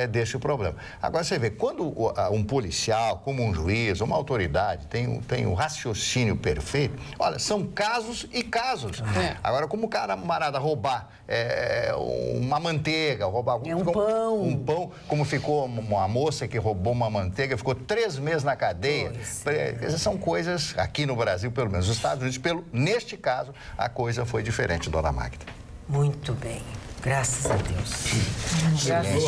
desse problema. Agora você vê, quando um policial, como um juiz, uma autoridade tem um raciocínio perfeito, olha, são casos e casos. Agora, como o camarada roubar uma manteiga, roubar um pão, como ficou uma moça que roubou uma manteiga, ficou 3 meses na cadeia. Essas são coisas, aqui no Brasil, pelo menos, nos Estados Unidos, neste caso, a coisa foi diferente, dona Magda. Muito bem. Graças a Deus. Silêncio.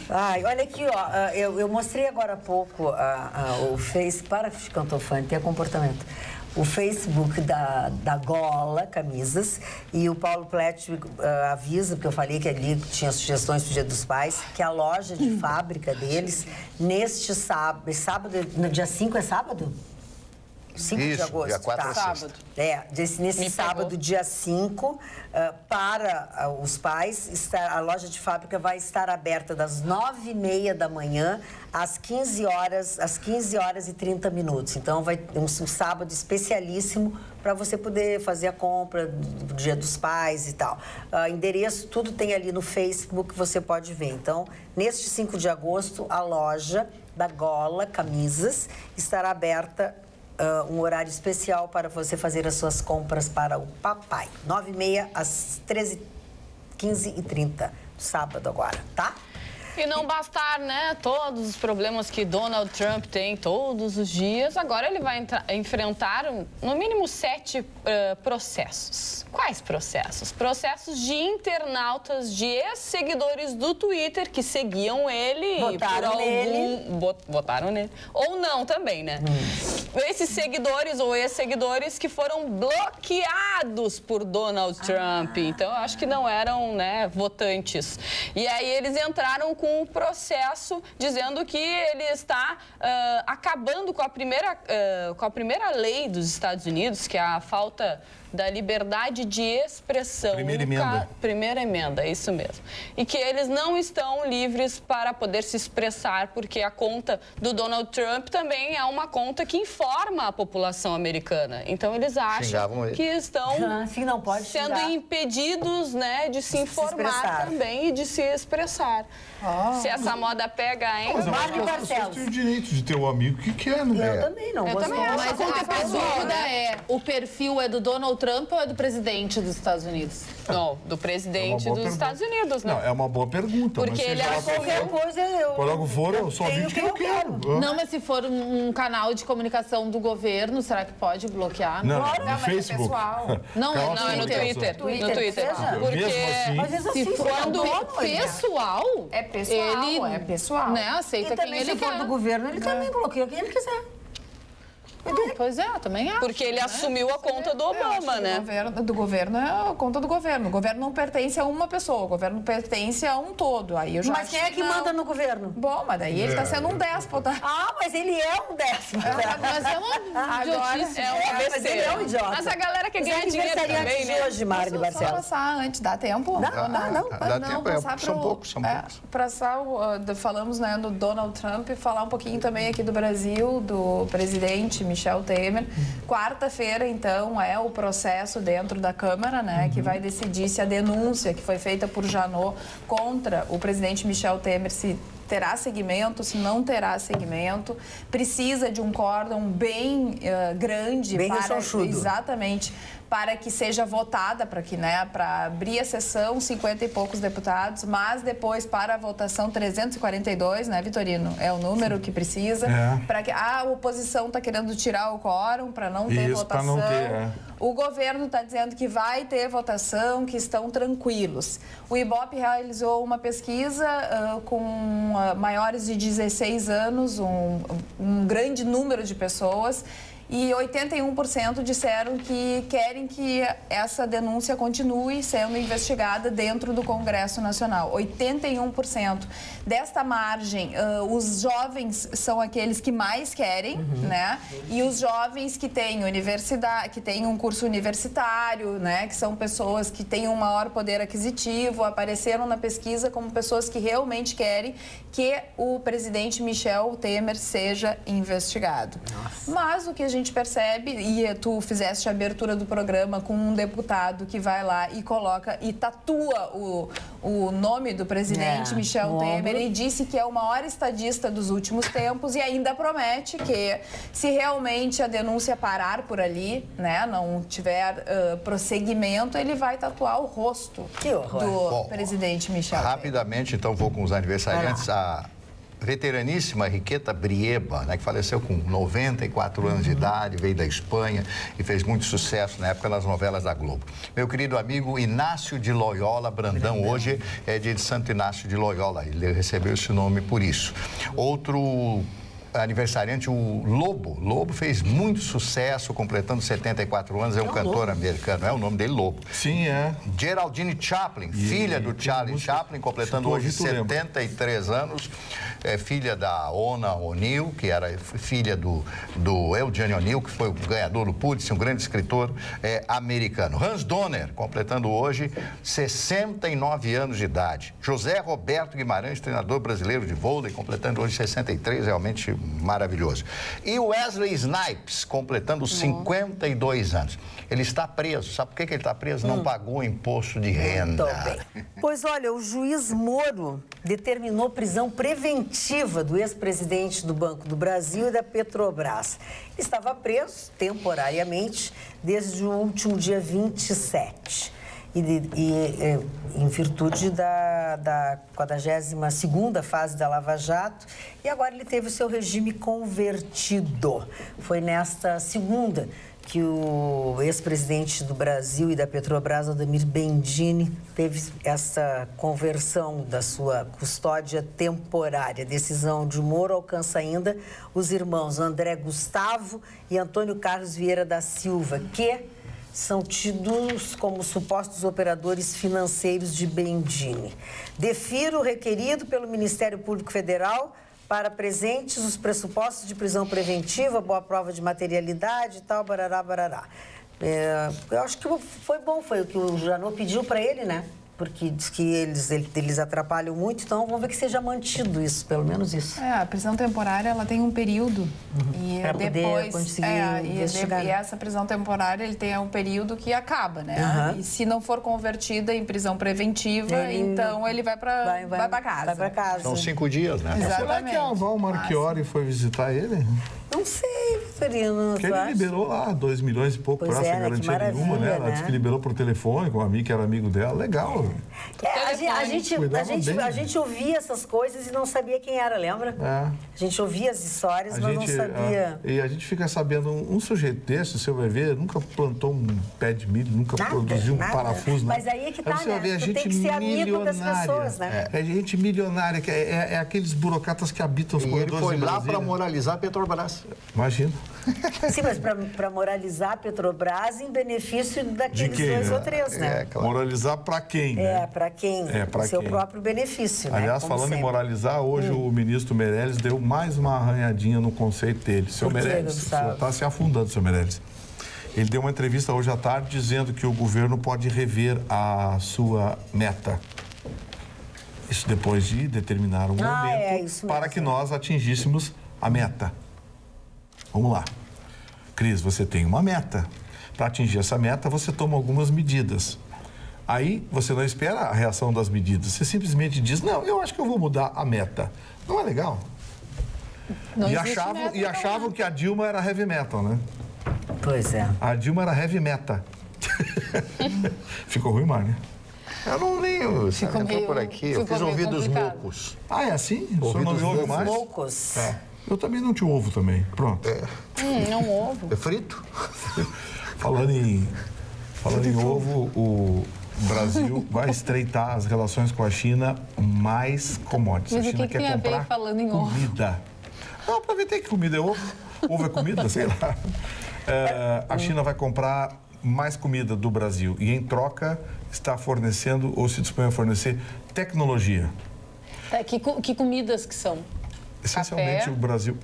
Ai, olha aqui, ó. Eu mostrei agora há pouco o Face para Cantofante, ter comportamento. O Facebook da Gola Camisas, e o Paulo Plet avisa, porque eu falei que ali tinha sugestões para o Dia dos Pais, que a loja de fábrica deles, neste sábado, no dia 5 é sábado? 5 de agosto. Dia 4 é sábado. Nesse sábado, dia 5, para os pais, a loja de fábrica vai estar aberta das 9h30 da manhã às 15 horas e 30 minutos. Então, vai ter um sábado especialíssimo para você poder fazer a compra do Dia dos Pais e tal. Endereço, tudo tem ali no Facebook, você pode ver. Então, neste 5 de agosto, a loja da Gola Camisas estará aberta, um horário especial para você fazer as suas compras para o papai. 9h30 às 13h15h30, sábado agora, tá? E não bastar, né, todos os problemas que Donald Trump tem todos os dias, agora ele vai enfrentar, no mínimo, 7 processos. Quais processos? Processos de internautas, de ex-seguidores do Twitter que seguiam ele. Votaram nele. Ou não também, né? Esses seguidores ou ex-seguidores que foram bloqueados por Donald Trump. Então, eu acho que não eram, né, votantes. E aí eles entraram com um processo dizendo que ele está acabando com a primeira lei dos Estados Unidos, que é a falta da liberdade de expressão. Primeira emenda, isso mesmo. E que eles não estão livres para poder se expressar, porque a conta do Donald Trump também é uma conta que informa a população americana. Então, eles acham que estão sendo impedidos, né, de se informar também e de se expressar. Se essa moda pega, hein? Mas eu acho que as pessoas têm o direito de ter um amigo que quer, né? Eu também não. Eu também acho. Mas a dúvida é, o perfil é do Donald Trump ou é do presidente dos Estados Unidos? Não, do presidente dos Estados Unidos, né? Não, é uma boa pergunta. Porque ele é qualquer coisa, quando for, eu só vi que eu quero. Não, mas se for um canal de comunicação do governo, será que pode bloquear? Não, Claro, no Facebook. Não, é no Twitter. No Twitter. Porque se for pessoal, é pessoal, é pessoal. Né, aceita quem ele quer. Se for do governo, ele também bloqueia quem ele quiser. Pois é, eu também acho. Porque ele assumiu a conta do Obama, né? Do governo é a conta do governo. O governo não pertence a uma pessoa, o governo pertence a um todo. Aí eu já mas quem é que manda no governo? Bom, mas daí ele está sendo um déspota. Ah, mas ele é um déspota. Mas é uma idiotice. É uma besteira. Mas ele é um idiota. Mas a galera quer ganhar dinheiro também, né? Hoje, Marga Barcelos. Só passar antes, dá tempo? Dá tempo, são poucos. Falamos, né, no Donald Trump, falar um pouquinho também aqui do Brasil, do presidente Michel Temer. Quarta-feira, então, é o processo dentro da Câmara, né, que vai decidir se a denúncia que foi feita por Janot contra o presidente Michel Temer se terá seguimento, se não terá seguimento. Precisa de um quórum bem grande bem para exatamente para que seja votada, para abrir a sessão, 50 e poucos deputados, mas depois para a votação 342, né, Vitorino? É o número que precisa. Para que a oposição está querendo tirar o quórum para não ter votação. O governo está dizendo que vai ter votação, que estão tranquilos. O Ibope realizou uma pesquisa com maiores de 16 anos, um grande número de pessoas, e 81% disseram que querem que essa denúncia continue sendo investigada dentro do Congresso Nacional. 81%. Desta margem, os jovens são aqueles que mais querem, né? E os jovens que têm universidade, que têm um curso universitário, né? Que são pessoas que têm um maior poder aquisitivo, apareceram na pesquisa como pessoas que realmente querem que o presidente Michel Temer seja investigado. Nossa. Mas o que a gente percebe, e tu fizeste a abertura do programa com um deputado que vai lá e coloca e tatua o nome do presidente Michel Temer, e disse que é o maior estadista dos últimos tempos, e ainda promete que, se realmente a denúncia parar por ali, né, não tiver prosseguimento, ele vai tatuar o rosto do presidente Michel Temer. Rapidamente, então, vou com os aniversariantes. A veteraníssima Riqueta Brieba, né, que faleceu com 94 anos de idade, veio da Espanha e fez muito sucesso na época nas novelas da Globo. Meu querido amigo Inácio de Loyola Brandão, hoje é dia de Santo Inácio de Loyola, ele recebeu esse nome por isso. Outro aniversariante, o Lobo. Lobo fez muito sucesso, completando 74 anos, é um cantor americano, é o nome dele, Lobo. Sim, é. Geraldine Chaplin, filha do Charlie Chaplin, completando hoje 73 anos, é filha da Ona O'Neill, que era filha do Eugene O'Neill, que foi o ganhador do Pulitzer, um grande escritor americano. Hans Donner, completando hoje 69 anos de idade. José Roberto Guimarães, treinador brasileiro de vôlei, completando hoje 63, realmente maravilhoso. E o Wesley Snipes, completando 52 anos. Ele está preso. Sabe por que ele está preso? Não pagou imposto de renda. Pois olha, o juiz Moro determinou prisão preventiva do ex-presidente do Banco do Brasil e da Petrobras. Ele estava preso temporariamente desde o último dia 27. Em virtude da 42ª fase da Lava Jato, e agora ele teve o seu regime convertido. Foi nesta segunda que o ex-presidente do Brasil e da Petrobras, Ademir Bendini, teve essa conversão da sua custódia temporária. A decisão de Moro alcança ainda os irmãos André Gustavo e Antônio Carlos Vieira da Silva, que são tidos como supostos operadores financeiros de Bendini. Defiro o requerido pelo Ministério Público Federal para presentes os pressupostos de prisão preventiva, boa prova de materialidade e tal, barará, barará. Eu acho que foi bom, foi o que o Janot pediu para ele, né? Porque diz que eles atrapalham muito, então vamos ver que seja mantido isso, pelo menos isso. A prisão temporária, ela tem um período. E para poder conseguir investigar. E essa prisão temporária, ele tem um período que acaba, né? E se não for convertida em prisão preventiva, então ele vai para casa. Vai para casa. São 5 dias, né? Exatamente. Será que a Val Marchiori foi visitar ele? Não sei, Vitorino. Porque ele liberou lá 2 milhões e pouco, por essa garantia nenhuma, né? Ela disse que liberou por telefone com um amigo que era amigo dela. Legal. A gente ouvia essas coisas e não sabia quem era, lembra? A gente ouvia as histórias, mas não sabia. E a gente fica sabendo, um sujeito desse, você vai ver, nunca plantou um pé de milho, nunca produziu um parafuso. Mas aí é que tá, né? Ver, tu tem que ser amigo das pessoas, né? É gente milionária, que é aqueles burocratas que habitam os corredores. Ele foi lá para moralizar a Petrobras. Imagina. Sim, mas para moralizar a Petrobras em benefício daqueles dois ou três, né? Claro. Moralizar para quem, né? Para quem? Para seu próprio benefício, né? Aliás, falando em moralizar, hoje o ministro Meirelles deu mais uma arranhadinha no conceito dele. Seu Meirelles, o senhor está se afundando, seu Meirelles. Ele deu uma entrevista hoje à tarde dizendo que o governo pode rever a sua meta. Isso depois de determinar um momento para que nós atingíssemos a meta. Vamos lá. Cris, você tem uma meta. Para atingir essa meta, você toma algumas medidas. Aí, você não espera a reação das medidas. Você simplesmente diz, não, eu acho que eu vou mudar a meta. Não é legal? E achavam que a Dilma era heavy metal, né? Pois é. A Dilma era heavy metal. Ficou ruim, Marne? Eu não leio, entrou por aqui. Eu fiz ouvidos moucos. Ah, é assim? O senhor não me ouve mais? Moucos. Eu também não te ouvo também. Pronto. Não ovo. É frito? Falando em ovo, o Brasil vai estreitar as relações com a China mais commodities. Mas a China o que tem a ver falando em ovo? Comida. Não, aproveitei que comida é ovo. Ovo é comida, sei lá. A China vai comprar mais comida do Brasil e, em troca, está fornecendo ou se dispõe a fornecer tecnologia. Que comidas que são? Essencialmente Café. O Brasil,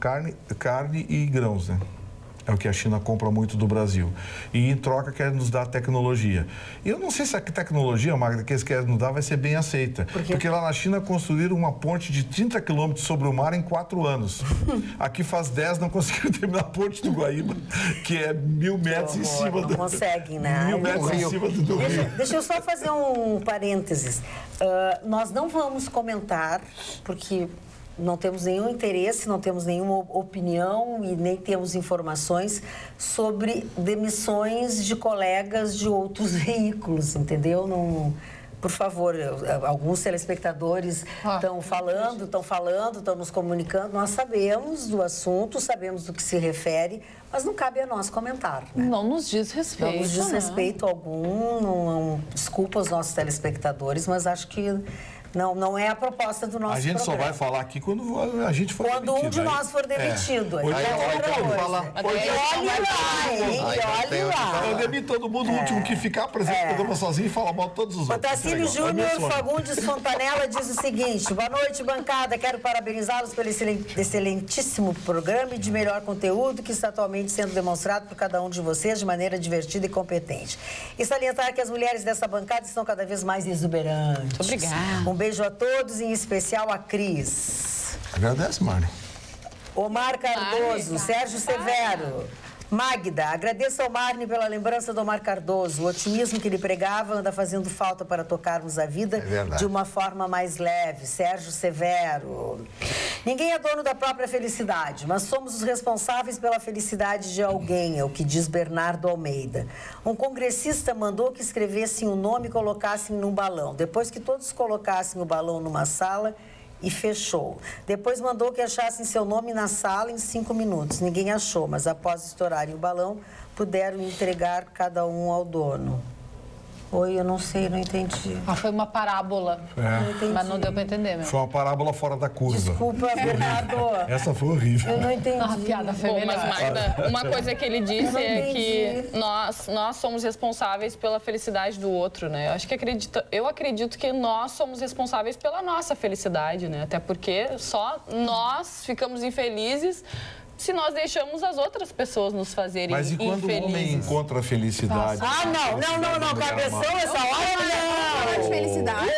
carne e grãos, né? É o que a China compra muito do Brasil. E, em troca, quer nos dar tecnologia. E eu não sei se a tecnologia, Magda, que eles querem nos dar vai ser bem aceita. Por quê? Porque lá na China construíram uma ponte de 30 quilômetros sobre o mar em 4 anos. Aqui faz 10, não conseguiram terminar a ponte do Guaíba, que é 1.000 metros em cima do... Não conseguem, né? 1.000 metros em cima do rio. Deixa eu só fazer um parênteses. Nós não vamos comentar, porque... não temos nenhum interesse, não temos nenhuma opinião e nem temos informações sobre demissões de colegas de outros veículos, entendeu? Não, por favor, alguns telespectadores estão nos comunicando, nós sabemos do assunto, sabemos do que se refere, mas não cabe a nós comentar. Né? Não nos diz respeito. Não nos diz respeito algum, não, desculpa aos nossos telespectadores, mas acho que... Não é a proposta do nosso programa. A gente só vai falar aqui quando a gente for demitido. Quando um de nós for demitido. Olhe lá. Eu demito todo mundo, o último que ficar apresenta o programa sozinho e fala mal de todos os outros. Otacílio Júnior Fagundes Fontanella diz o seguinte: boa noite, bancada. Quero parabenizá-los pelo excelentíssimo programa e de melhor conteúdo que está atualmente sendo demonstrado por cada um de vocês de maneira divertida e competente. E salientar que as mulheres dessa bancada estão cada vez mais exuberantes. Muito obrigada. Um beijo a todos, em especial a Cris. Agradece, Marne. Omar Cardoso, Sérgio Severo. Magda, agradeço ao Marne pela lembrança do Omar Cardoso. O otimismo que ele pregava anda fazendo falta para tocarmos a vida de uma forma mais leve. Sérgio Severo. Ninguém é dono da própria felicidade, mas somos os responsáveis pela felicidade de alguém, é o que diz Bernardo Almeida. Um congressista mandou que escrevessem o nome e colocassem num balão. Depois que todos colocassem o balão numa sala... e fechou. Depois mandou que achassem seu nome na sala em 5 minutos. Ninguém achou, mas após estourarem o balão, puderam entregar cada um ao dono. Oi, eu não sei, não entendi. Foi uma parábola, mas não deu para entender mesmo. Foi uma parábola fora da curva. Desculpa, Bernardo. Essa foi horrível. Eu não entendi. A piada foi melhor. Mas, Magda, uma coisa que ele disse é que nós somos responsáveis pela felicidade do outro, né? Eu acredito que nós somos responsáveis pela nossa felicidade, né? Até porque só nós ficamos infelizes se nós deixamos as outras pessoas nos fazerem infelizes. Mas e quando o homem encontra a felicidade? Não, cabeção, essa hora não! De felicidade.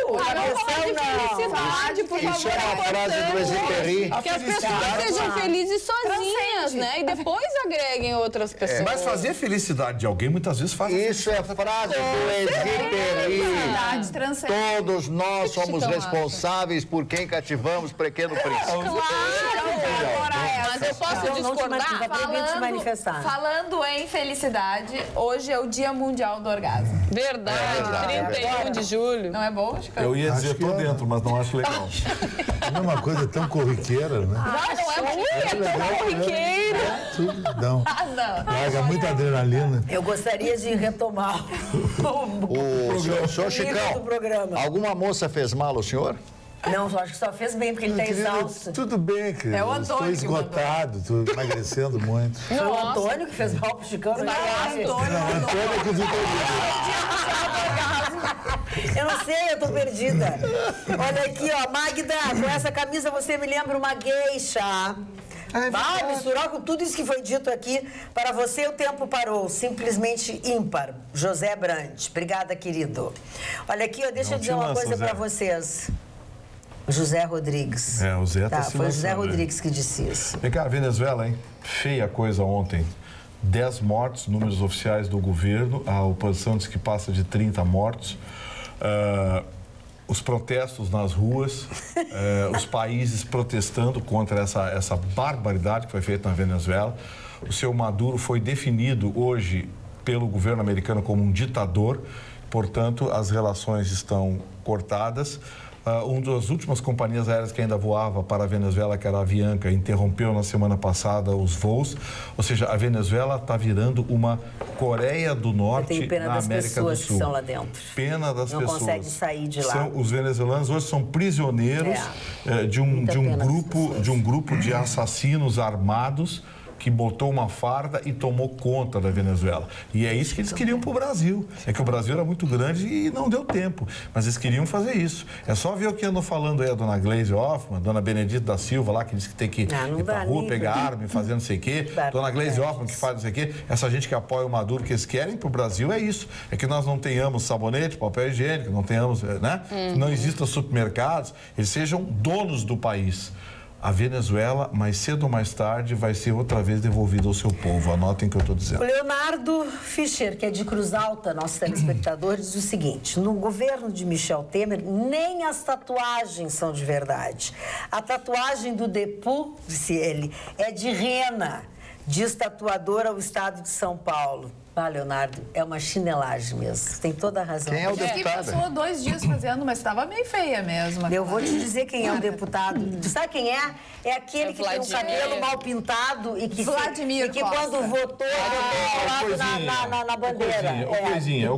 Felicidade, por favor. Isso é uma frase do Exupéry. Que as pessoas sejam felizes sozinhas, né? E depois agreguem outras pessoas. Mas fazer felicidade de alguém, muitas vezes faz. Isso é frase do Exupéry. Todos nós somos responsáveis por quem cativamos Pequeno Príncipe. Mas eu posso discordar? Falando em felicidade, hoje é o Dia Mundial do Orgasmo. Verdade, 31 de julho. Não é bom, Chico? Eu ia dizer, tô dentro, mas não acho legal. Não é uma coisa tão corriqueira, né? Não é muito, é tão corriqueiro. Tudo, não. Larga muita adrenalina. Eu gostaria de retomar O senhor Chicão, alguma moça fez mal ao senhor? Não, acho que só fez bem, porque ele tá exausto. Tudo bem, querido. É o Antônio. Estou esgotado, estou emagrecendo muito. Foi o Antônio que fez mal pro Chicão. Não, Antônio que ficou. Eu não sei, eu tô perdida. Olha aqui, ó, Magda, com essa camisa você me lembra uma geisha. Vai misturar com tudo isso que foi dito aqui. Para você, o tempo parou. Simplesmente ímpar. José Brandt. Obrigada, querido. Olha aqui, ó, deixa eu dizer uma coisa para vocês. José Rodrigues. O Zé tá se foi o José Rodrigues que disse isso. Vem cá, Venezuela, hein? Feia coisa ontem. 10 mortos, números oficiais do governo. A oposição diz que passa de 30 mortos. Os protestos nas ruas, os países protestando contra essa barbaridade que foi feita na Venezuela. O seu Maduro foi definido hoje pelo governo americano como um ditador, portanto, as relações estão cortadas. Uma das últimas companhias aéreas que ainda voava para a Venezuela, que era a Avianca, interrompeu na semana passada os voos. Ou seja, a Venezuela está virando uma Coreia do Norte na América do Sul. Pena das pessoas que estão lá dentro. Pena das pessoas. Não conseguem sair de lá. Os venezuelanos hoje são prisioneiros de um grupo de assassinos armados que botou uma farda e tomou conta da Venezuela. E é isso que eles queriam para o Brasil. É que o Brasil era muito grande e não deu tempo. Mas eles queriam fazer isso. É só ver o que andou falando aí a dona Gleisi Hoffmann, dona Benedita da Silva lá, que disse que tem que ir para a rua, pegar arma e fazer não sei o quê. Dona Gleisi Hoffmann que faz não sei o quê. Essa gente que apoia o Maduro, que eles querem para o Brasil, é isso. É que nós não tenhamos sabonete, papel higiênico, não tenhamos, né? Não existam supermercados, eles sejam donos do país. A Venezuela, mais cedo ou mais tarde, vai ser outra vez devolvida ao seu povo. Anotem o que eu estou dizendo. O Leonardo Fischer, que é de Cruz Alta, nosso telespectador, diz o seguinte: no governo de Michel Temer, nem as tatuagens são de verdade. A tatuagem do Depu, disse ele, é de rena, diz tatuador ao estado de São Paulo. Leonardo, é uma chinelagem mesmo. Tem toda a razão. Quem é o deputado? Passou 2 dias fazendo, mas estava meio feia mesmo. Eu vou te dizer quem é o deputado. Tu sabe quem é? É aquele que tem o cabelo mal pintado e que, quando votou, na bandeira.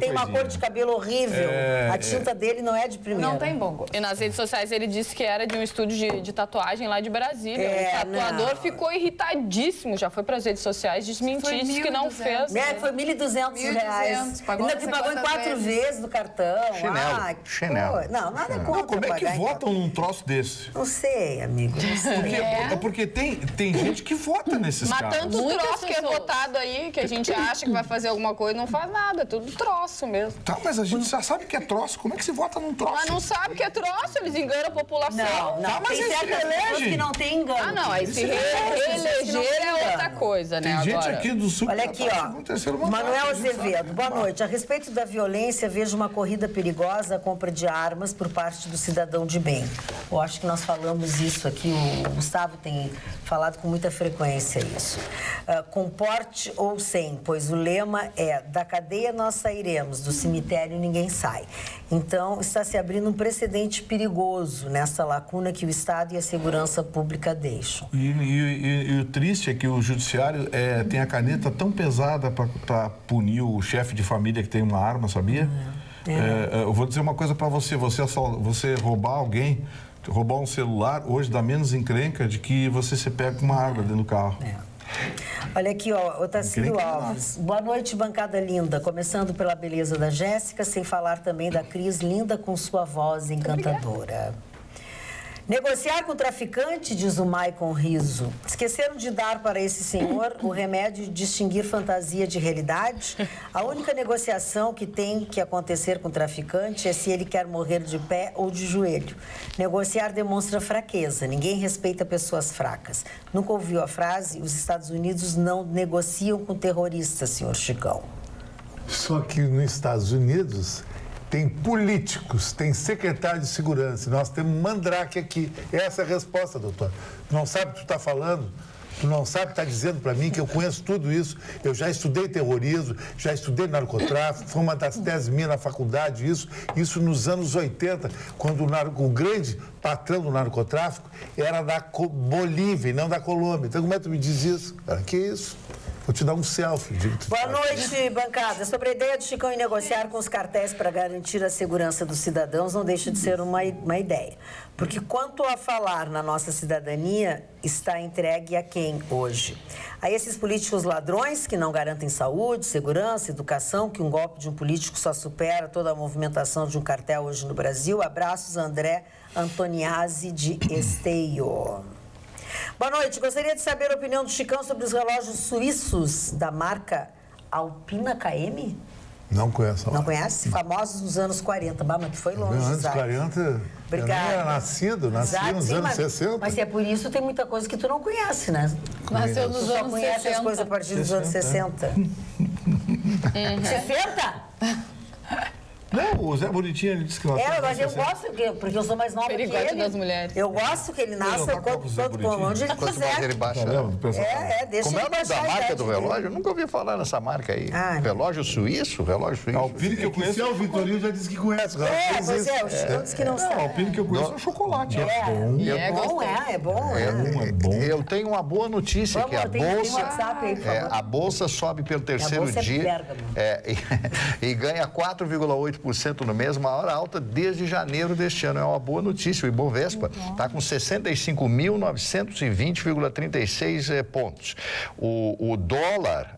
Tem uma cor de cabelo horrível. A tinta dele não é de primeira. Não tem bom gosto. E nas redes sociais ele disse que era de um estúdio de tatuagem lá de Brasília. O tatuador ficou irritadíssimo. Já foi para as redes sociais desmentir, disse que não fez. Foi R$1.200. Ainda que pagou em 4 vezes no cartão. Chinelo. Não, nada contra. Como é que votam num troço desse? Não sei, amigo. Porque tem gente que vota nesses caras. Mas tanto troço que é votado aí, que a gente acha que vai fazer alguma coisa, não faz nada. É tudo troço mesmo. Tá, mas a gente já sabe que é troço. Como é que se vota num troço? Mas não sabe que é troço, eles enganam a população. Não, mas tem certas pessoas que não tem engano. Não, aí se reeleger é outra coisa, né? Tem gente aqui do sul. Olha aqui, ó. Manuel Azevedo, boa noite. A respeito da violência, vejo uma corrida perigosa à compra de armas por parte do cidadão de bem. Eu acho que nós falamos isso aqui, o Gustavo tem falado com muita frequência isso. Com porte ou sem, pois o lema é: da cadeia nós sairemos, do cemitério ninguém sai. Então, está se abrindo um precedente perigoso nessa lacuna que o Estado e a segurança pública deixam. E o triste é que o judiciário tem a caneta tão pesada para punir o chefe de família que tem uma arma, sabia? Eu vou dizer uma coisa para você. Você roubar alguém, roubar um celular, hoje dá menos encrenca de que você se pega com uma arma dentro do carro. Olha aqui, ó, Otacílio Alves. Boa noite, bancada linda. Começando pela beleza da Jéssica, sem falar também da Cris, linda com sua voz encantadora. Negociar com o traficante, diz o Maicon Riso. Esqueceram de dar para esse senhor o remédio de distinguir fantasia de realidade? A única negociação que tem que acontecer com o traficante é se ele quer morrer de pé ou de joelho. Negociar demonstra fraqueza. Ninguém respeita pessoas fracas. Nunca ouviu a frase? Os Estados Unidos não negociam com terroristas, senhor Chicão. Só que nos Estados Unidos tem políticos, tem secretário de segurança. Nós temos mandrake aqui. Essa é a resposta, doutor. Tu não sabe o que tu está falando? Tu não sabe o que está dizendo para mim que eu conheço tudo isso. Eu já estudei terrorismo, já estudei narcotráfico, foi uma das teses minhas na faculdade, isso nos anos 80, quando o grande patrão do narcotráfico era da Bolívia e não da Colômbia. Então, como é que tu me diz isso? Cara, que isso? Vou te dar um selfie. Boa noite, bancada. Sobre a ideia do Chicão em negociar com os cartéis para garantir a segurança dos cidadãos, não deixa de ser uma ideia. Porque quanto a falar na nossa cidadania, está entregue a quem hoje? A esses políticos ladrões que não garantem saúde, segurança, educação, que um golpe de um político só supera toda a movimentação de um cartel hoje no Brasil. Abraços, André Antoniazzi de Esteio. Boa noite. Gostaria de saber a opinião do Chicão sobre os relógios suíços da marca Alpina KM? Não conheço. Não conhece? Famosos nos anos 40. Bah, mas que foi longe, anos 40, obrigada. Eu nem era nasci nos anos 60. Mas é por isso que tem muita coisa que tu não conhece, né? Nasceu nos tu só anos conhece 60. as coisas a partir dos anos 60. 60? Não, o Zé Bonitinho, ele disse que nós mas eu gosto, porque eu sou mais nova que ele. das mulheres. Eu gosto que ele nasça onde ele quiser. Ele baixa. Deixa Como é o nome da marca do relógio? Eu nunca ouvi falar nessa marca aí. Relógio suíço? Relógio suíço. A Alpine que eu conheço. O Vitorino já disse que conhece. Pois é, o Chicão disse que não sabe. A Alpine que eu conheço é o chocolate. É bom. Eu tenho uma boa notícia, que a bolsa sobe pelo terceiro dia e ganha 4,8% no mês, maior alta desde janeiro deste ano. É uma boa notícia. O Ibovespa está com 65.920,36 pontos. O dólar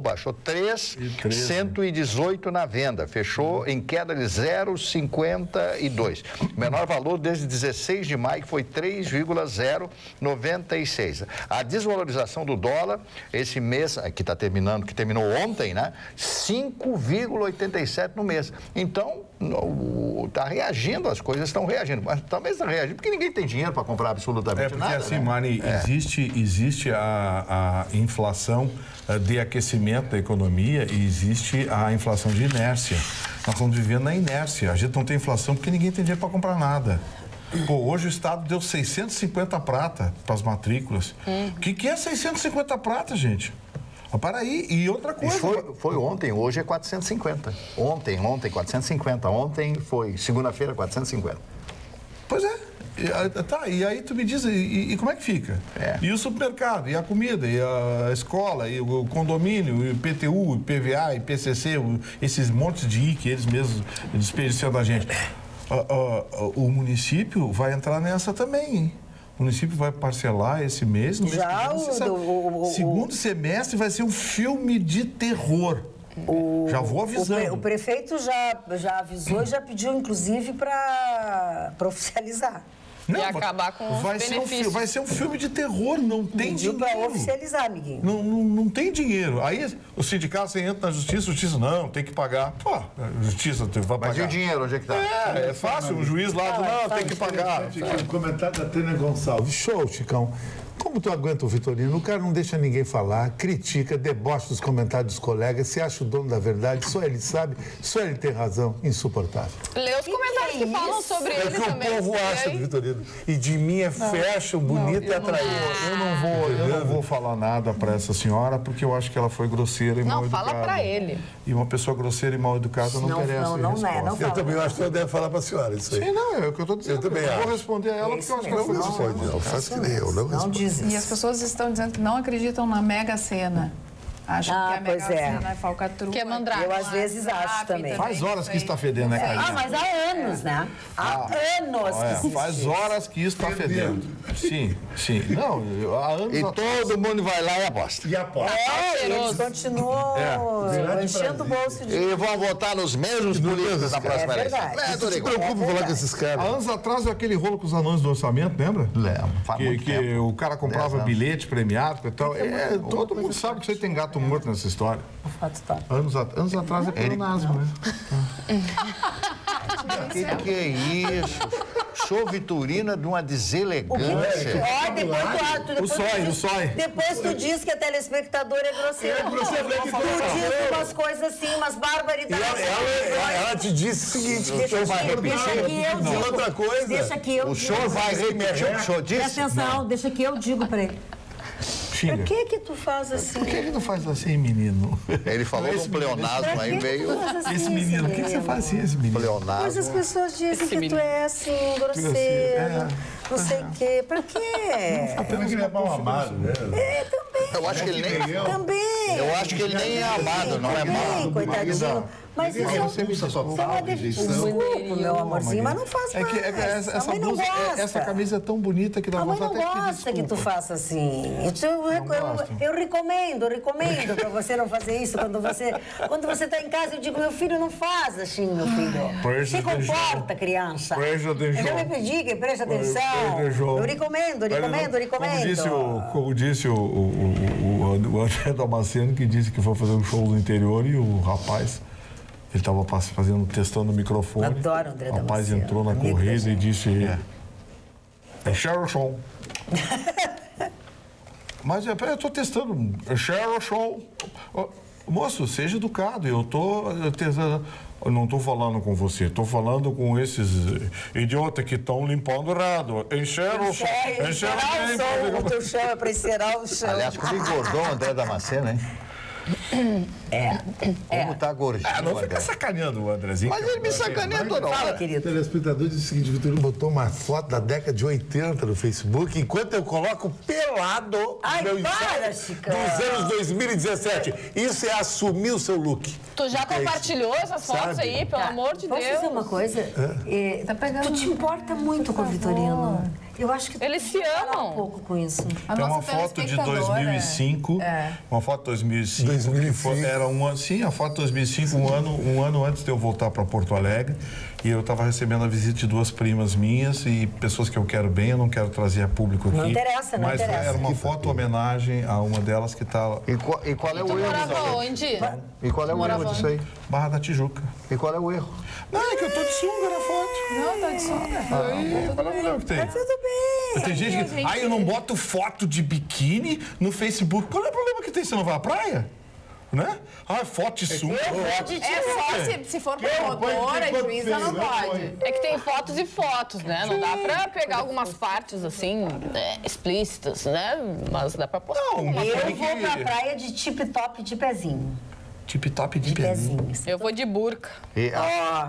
baixou 3,118 na venda. Fechou em queda de 0,52. Menor valor desde 16 de maio, que foi 3,096. A desvalorização do dólar, esse mês, que terminou ontem, né? 5,87 no mês. Então, está reagindo, as coisas estão reagindo. Mas também está reagindo porque ninguém tem dinheiro para comprar absolutamente nada. Porque assim, né? Mani, existe a inflação de aquecimento da economia e existe a inflação de inércia. Nós estamos vivendo na inércia. A gente não tem inflação porque ninguém tem dinheiro para comprar nada. Pô, hoje o Estado deu 650 prata para as matrículas. O que é 650 prata, gente? Para aí, e outra coisa... Foi ontem, hoje é 450. Ontem, 450. Ontem foi, segunda-feira, 450. Pois é. E aí tu me diz, e como é que fica? E o supermercado, e a comida, e a escola, e o condomínio, e o IPTU, IPVA, IPCC, esses montes de I que eles mesmos desperdiciam da gente. O município vai entrar nessa também, hein? O município vai parcelar esse mês. No segundo semestre vai ser um filme de terror. Já vou avisando. O prefeito já avisou e já pediu, inclusive, para oficializar. E acabar com os benefícios. Vai ser um filme de terror, não tem dinheiro. Para oficializar, amiguinho. Não tem dinheiro. Aí o sindicato, você entra na justiça não, tem que pagar. Pô, a justiça vai pagar. Mas e o dinheiro, onde é que está? É fácil, o juiz lá, tem que pagar. O comentário da Tânia Gonçalves. Show, Chicão. Como tu aguenta o Vitorino? O cara não deixa ninguém falar, critica, debocha dos comentários dos colegas, se acha o dono da verdade, só ele sabe, só ele tem razão, insuportável. Lê os comentários que falam sobre ele também. É o que o povo acha do Vitorino. E de mim é fashion, bonito e atraente. Eu não vou falar nada para essa senhora, porque eu acho que ela foi grosseira e mal educada. Não, fala para ele. E uma pessoa grosseira e mal educada não merece resposta. Eu também acho que eu devo falar para a senhora isso aí. Sim, não, é o que eu estou dizendo. Eu também acho. Vou responder a ela porque eu acho que ela foi grosseira. Não faço que nem eu, não respondo. E as pessoas estão dizendo que não acreditam na Mega Sena. Acho que a Megazina é falcatrua. Que é mandrake. Eu às vezes acho também. Faz horas que isso está fedendo, né, Carinha? Mas há anos, né? Há anos que existe. Faz horas que isso está fedendo. Sim. Não, há anos. E todo mundo vai lá e aposta. Eles continuam enchendo o bolso de... E vão votar nos mesmos políticos na próxima eleição. Não se preocupa falar com esses caras. Há anos atrás, aquele rolo com os anões do orçamento, lembra? Lembro. Que o cara comprava bilhete premiado e tal. Todo mundo sabe que você tem gato morto nessa história. Anos atrás é pleonasmo, né? Que é isso? Show Vitorina de uma deselegância. O sói. Depois tu diz que a telespectador é grosseiro. Tu diz umas coisas assim, umas barbaridades. Ela te disse o seguinte, que o senhor vai repetir. Deixa que eu digo. Outra coisa. Deixa que eu digo. O senhor vai repetir o que o senhor disse? Presta atenção, deixa que eu digo pra ele. Por que tu faz assim? Por que não faz assim, menino? Ele falou de um pleonasmo aí meio... Esse menino, por que você faz assim, esse menino? Pleonasmo. Mas as pessoas dizem que tu é assim, grosseiro, não sei o quê. Pra quê? Tem que levar um amado, né? Também. Eu acho que ele nem... Também. Eu acho que ele nem é amado, não é amado. Coitadinho. Mas isso desculpa, meu amorzinho, mas não faz mais. Essa camisa é tão bonita que dá vontade até de pedir desculpa. A mãe não gosta que tu faça assim. Eu recomendo pra você não fazer isso. Quando você tá em casa, eu digo, meu filho, não faz assim, meu filho. Se comporta, criança. Presta atenção. Eu já me pedi que preste atenção. Eu recomendo. Como disse o André Damasceno, que disse que foi fazer um show no interior e o rapaz... Ele estava testando o microfone. Adoro o André Damasceno. O rapaz entrou na corrida e disse... Share o show. Mas eu estou testando. Share o show. Moço, seja educado. Eu estou testando... Eu não estou falando com você, estou falando com esses idiotas que estão limpando errado. Encher o chão. O teu chão é para encerar o chão. Aliás, como engordou o André Damasceno, hein? Como tá gordinho. Não fica sacaneando o Andrezinho. Mas ele me sacaneou, não. Fala, querido. O telespectador disse o seguinte, Vitor botou uma foto da década de 80 no Facebook, enquanto eu coloco pelado meu Chicão. dos anos 2017. Isso é assumir o seu look. Tu já compartilhou essas fotos aí, pelo amor de Deus? Posso dizer uma coisa? Tu te importa muito com o Vitorino. Eu acho que tu eles se amam um pouco com isso. Tem uma foto de 2005. Uma foto de 2005. Era a foto de 2005, um ano antes de eu voltar para Porto Alegre. E eu estava recebendo a visita de duas primas minhas e pessoas que eu quero bem, eu não quero trazer a público aqui. Não interessa. Mas era uma foto homenagem a uma delas que está... E qual é o erro? Morava onde? E qual é o erro disso aí? Barra da Tijuca. E qual é o erro? Não, é que eu tô de sunga na foto. Não, tá de sunga. Qual é o problema que tem? Tudo bem. Tem gente que... eu não boto foto de biquíni no Facebook. Qual é o problema que tem? Você não vai à praia? Né? Foto de sunga. Se for promotora, juíza, não pode. É que tem fotos e fotos, né? Não dá pra pegar algumas partes, assim, explícitas, né? Mas dá pra postar. Eu vou pra praia de tip-top de pezinho. Tip-top de pezinho. Eu vou de burca. E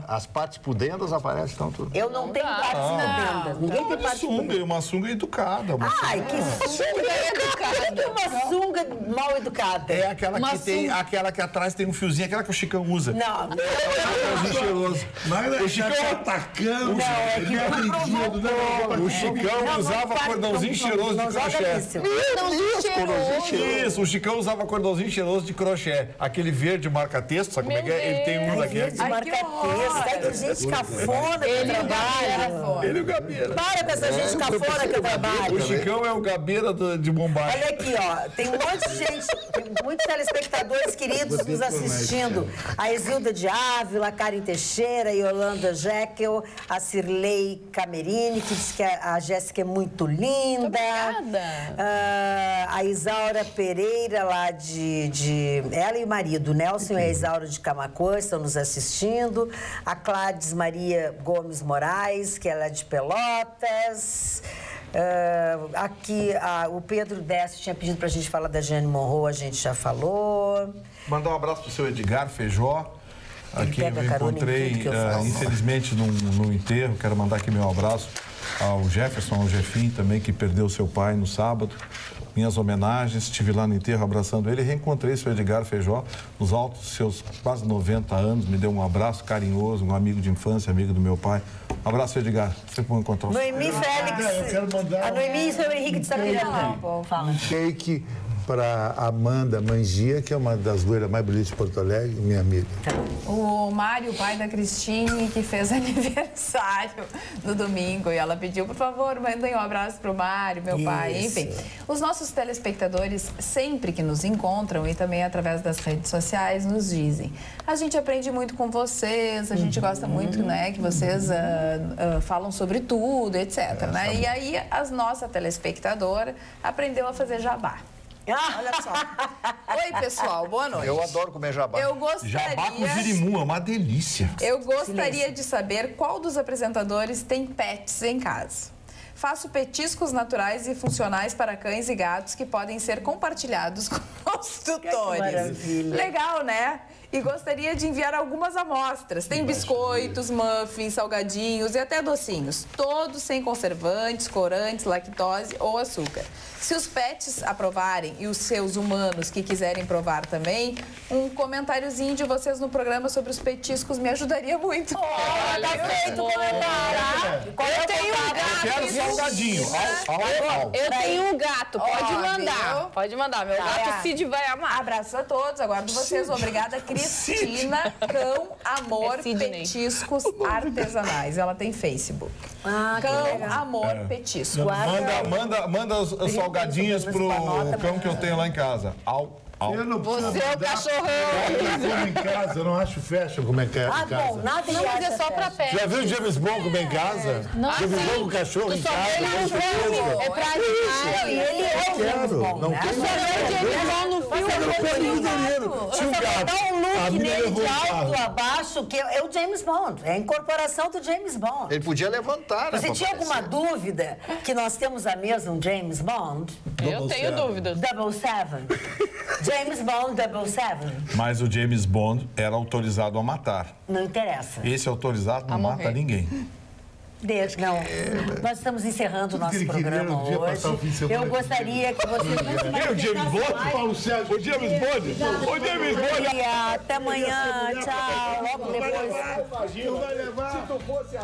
as partes pudendas aparecem, então tudo. Eu não tenho partes pudendas. Ninguém tem partes pudendas. Uma sunga educada. Ai, que sunga educada. Uma sunga mal educada. É aquela que atrás tem um fiozinho, aquela que o Chicão usa. Não. É cheiroso. O Chicão atacando. O Chicão usava cordãozinho cheiroso de crochê. Isso, o Chicão usava cordãozinho cheiroso de crochê. Aquele verde marca-texto, sabe como é que é? Ele tem um daqueles. Marca-texto, tem gente cafona que trabalha. Ele é o Gabeira. Para com essa gente cafona que trabalha. O Chicão é o Gabeira de Bombay. Olha aqui, ó, tem um monte de gente, tem muitos telespectadores queridos nos assistindo. A Isilda de Ávila, a Karen Teixeira, a Yolanda Jekyll, a Cirlei Camerini, que diz que a Jéssica é muito linda. Obrigada. A Isaura Pereira, lá de ela e o marido, Nelson e a Isaura de Camaquã, estão nos assistindo. A Cláudia Maria Gomes Moraes, que ela é de Pelotas. Aqui, o Pedro Décio tinha pedido para a gente falar da Jane Monroe, a gente já falou. Mandar um abraço pro seu Edgar Feijó, aqui eu encontrei, infelizmente, no enterro. Quero mandar aqui meu abraço ao Jefferson, ao Jefim também, que perdeu seu pai no sábado. Minhas homenagens, estive lá no enterro abraçando ele, reencontrei o Edgar Feijó, nos altos dos seus quase 90 anos, me deu um abraço carinhoso, um amigo de infância, amigo do meu pai. Um abraço, Edgar, sempre bom encontrar você. Noemi Félix, eu quero mandar a Noemi e o seu Henrique de Sapiranga. um shake para Amanda Mangia, que é uma das loiras mais bonitas de Porto Alegre, minha amiga. O Mário, pai da Cristine, que fez aniversário no domingo, e ela pediu, por favor, mandem um abraço pro Mário, meu pai, enfim. Os nossos telespectadores, sempre que nos encontram e também através das redes sociais, nos dizem: a gente aprende muito com vocês, a gente gosta muito, né, que vocês falam sobre tudo, etc, né? E aí, a nossa telespectadora aprendeu a fazer jabá. Olha só. Oi, pessoal, boa noite. Eu adoro comer jabá. Jabá com girimum, é uma delícia. Eu gostaria de saber qual dos apresentadores tem pets em casa. Faço petiscos naturais e funcionais para cães e gatos que podem ser compartilhados com os tutores. Legal, né? E gostaria de enviar algumas amostras. Tem biscoitos, muffins, salgadinhos e até docinhos. Todos sem conservantes, corantes, lactose ou açúcar. Se os pets aprovarem e os seus humanos que quiserem provar também, um comentáriozinho de vocês no programa sobre os petiscos me ajudaria muito. Olha, tá feito o comentário. Eu tenho um gato. Eu quero salgadinho. Eu tenho um gato, pode mandar. Pode mandar, meu gato Cid vai amar. Abraço a todos, aguardo vocês. Obrigada, Cristina Cão Amor Petiscos Artesanais. Ela tem Facebook. Cão Amor Petiscos. Manda os salgadinhos pro cão que eu tenho lá em casa. Você é o cachorrão. Eu em casa, eu não acho fashion como é que é em casa. Bom, nada Não, mas é só pra pet. Já viu o James Bond comer em casa? James Bond com cachorro em casa? É pra animar. E ele é o James Bond, Não né? tem Tinha um gato. Dá um A look mina nele de levou o alto carro. a baixo, que é o James Bond. É a incorporação do James Bond. Ele podia levantar, né? Você pra tinha alguma aparecer. dúvida que nós temos à mesa um James Bond? Eu tenho dúvidas. 007. James Bond 007. Mas o James Bond era autorizado a matar. Não interessa. Esse autorizado não mata ninguém. Não, nós estamos encerrando o nosso ele queria programa um dia passar o fim de hoje. semana Eu aqui. gostaria que vocês não O James Bond? Paulo Sérgio. O James Bond? O James Bond? Até amanhã, tchau. Logo depois. Não vai levar. Se tu fosse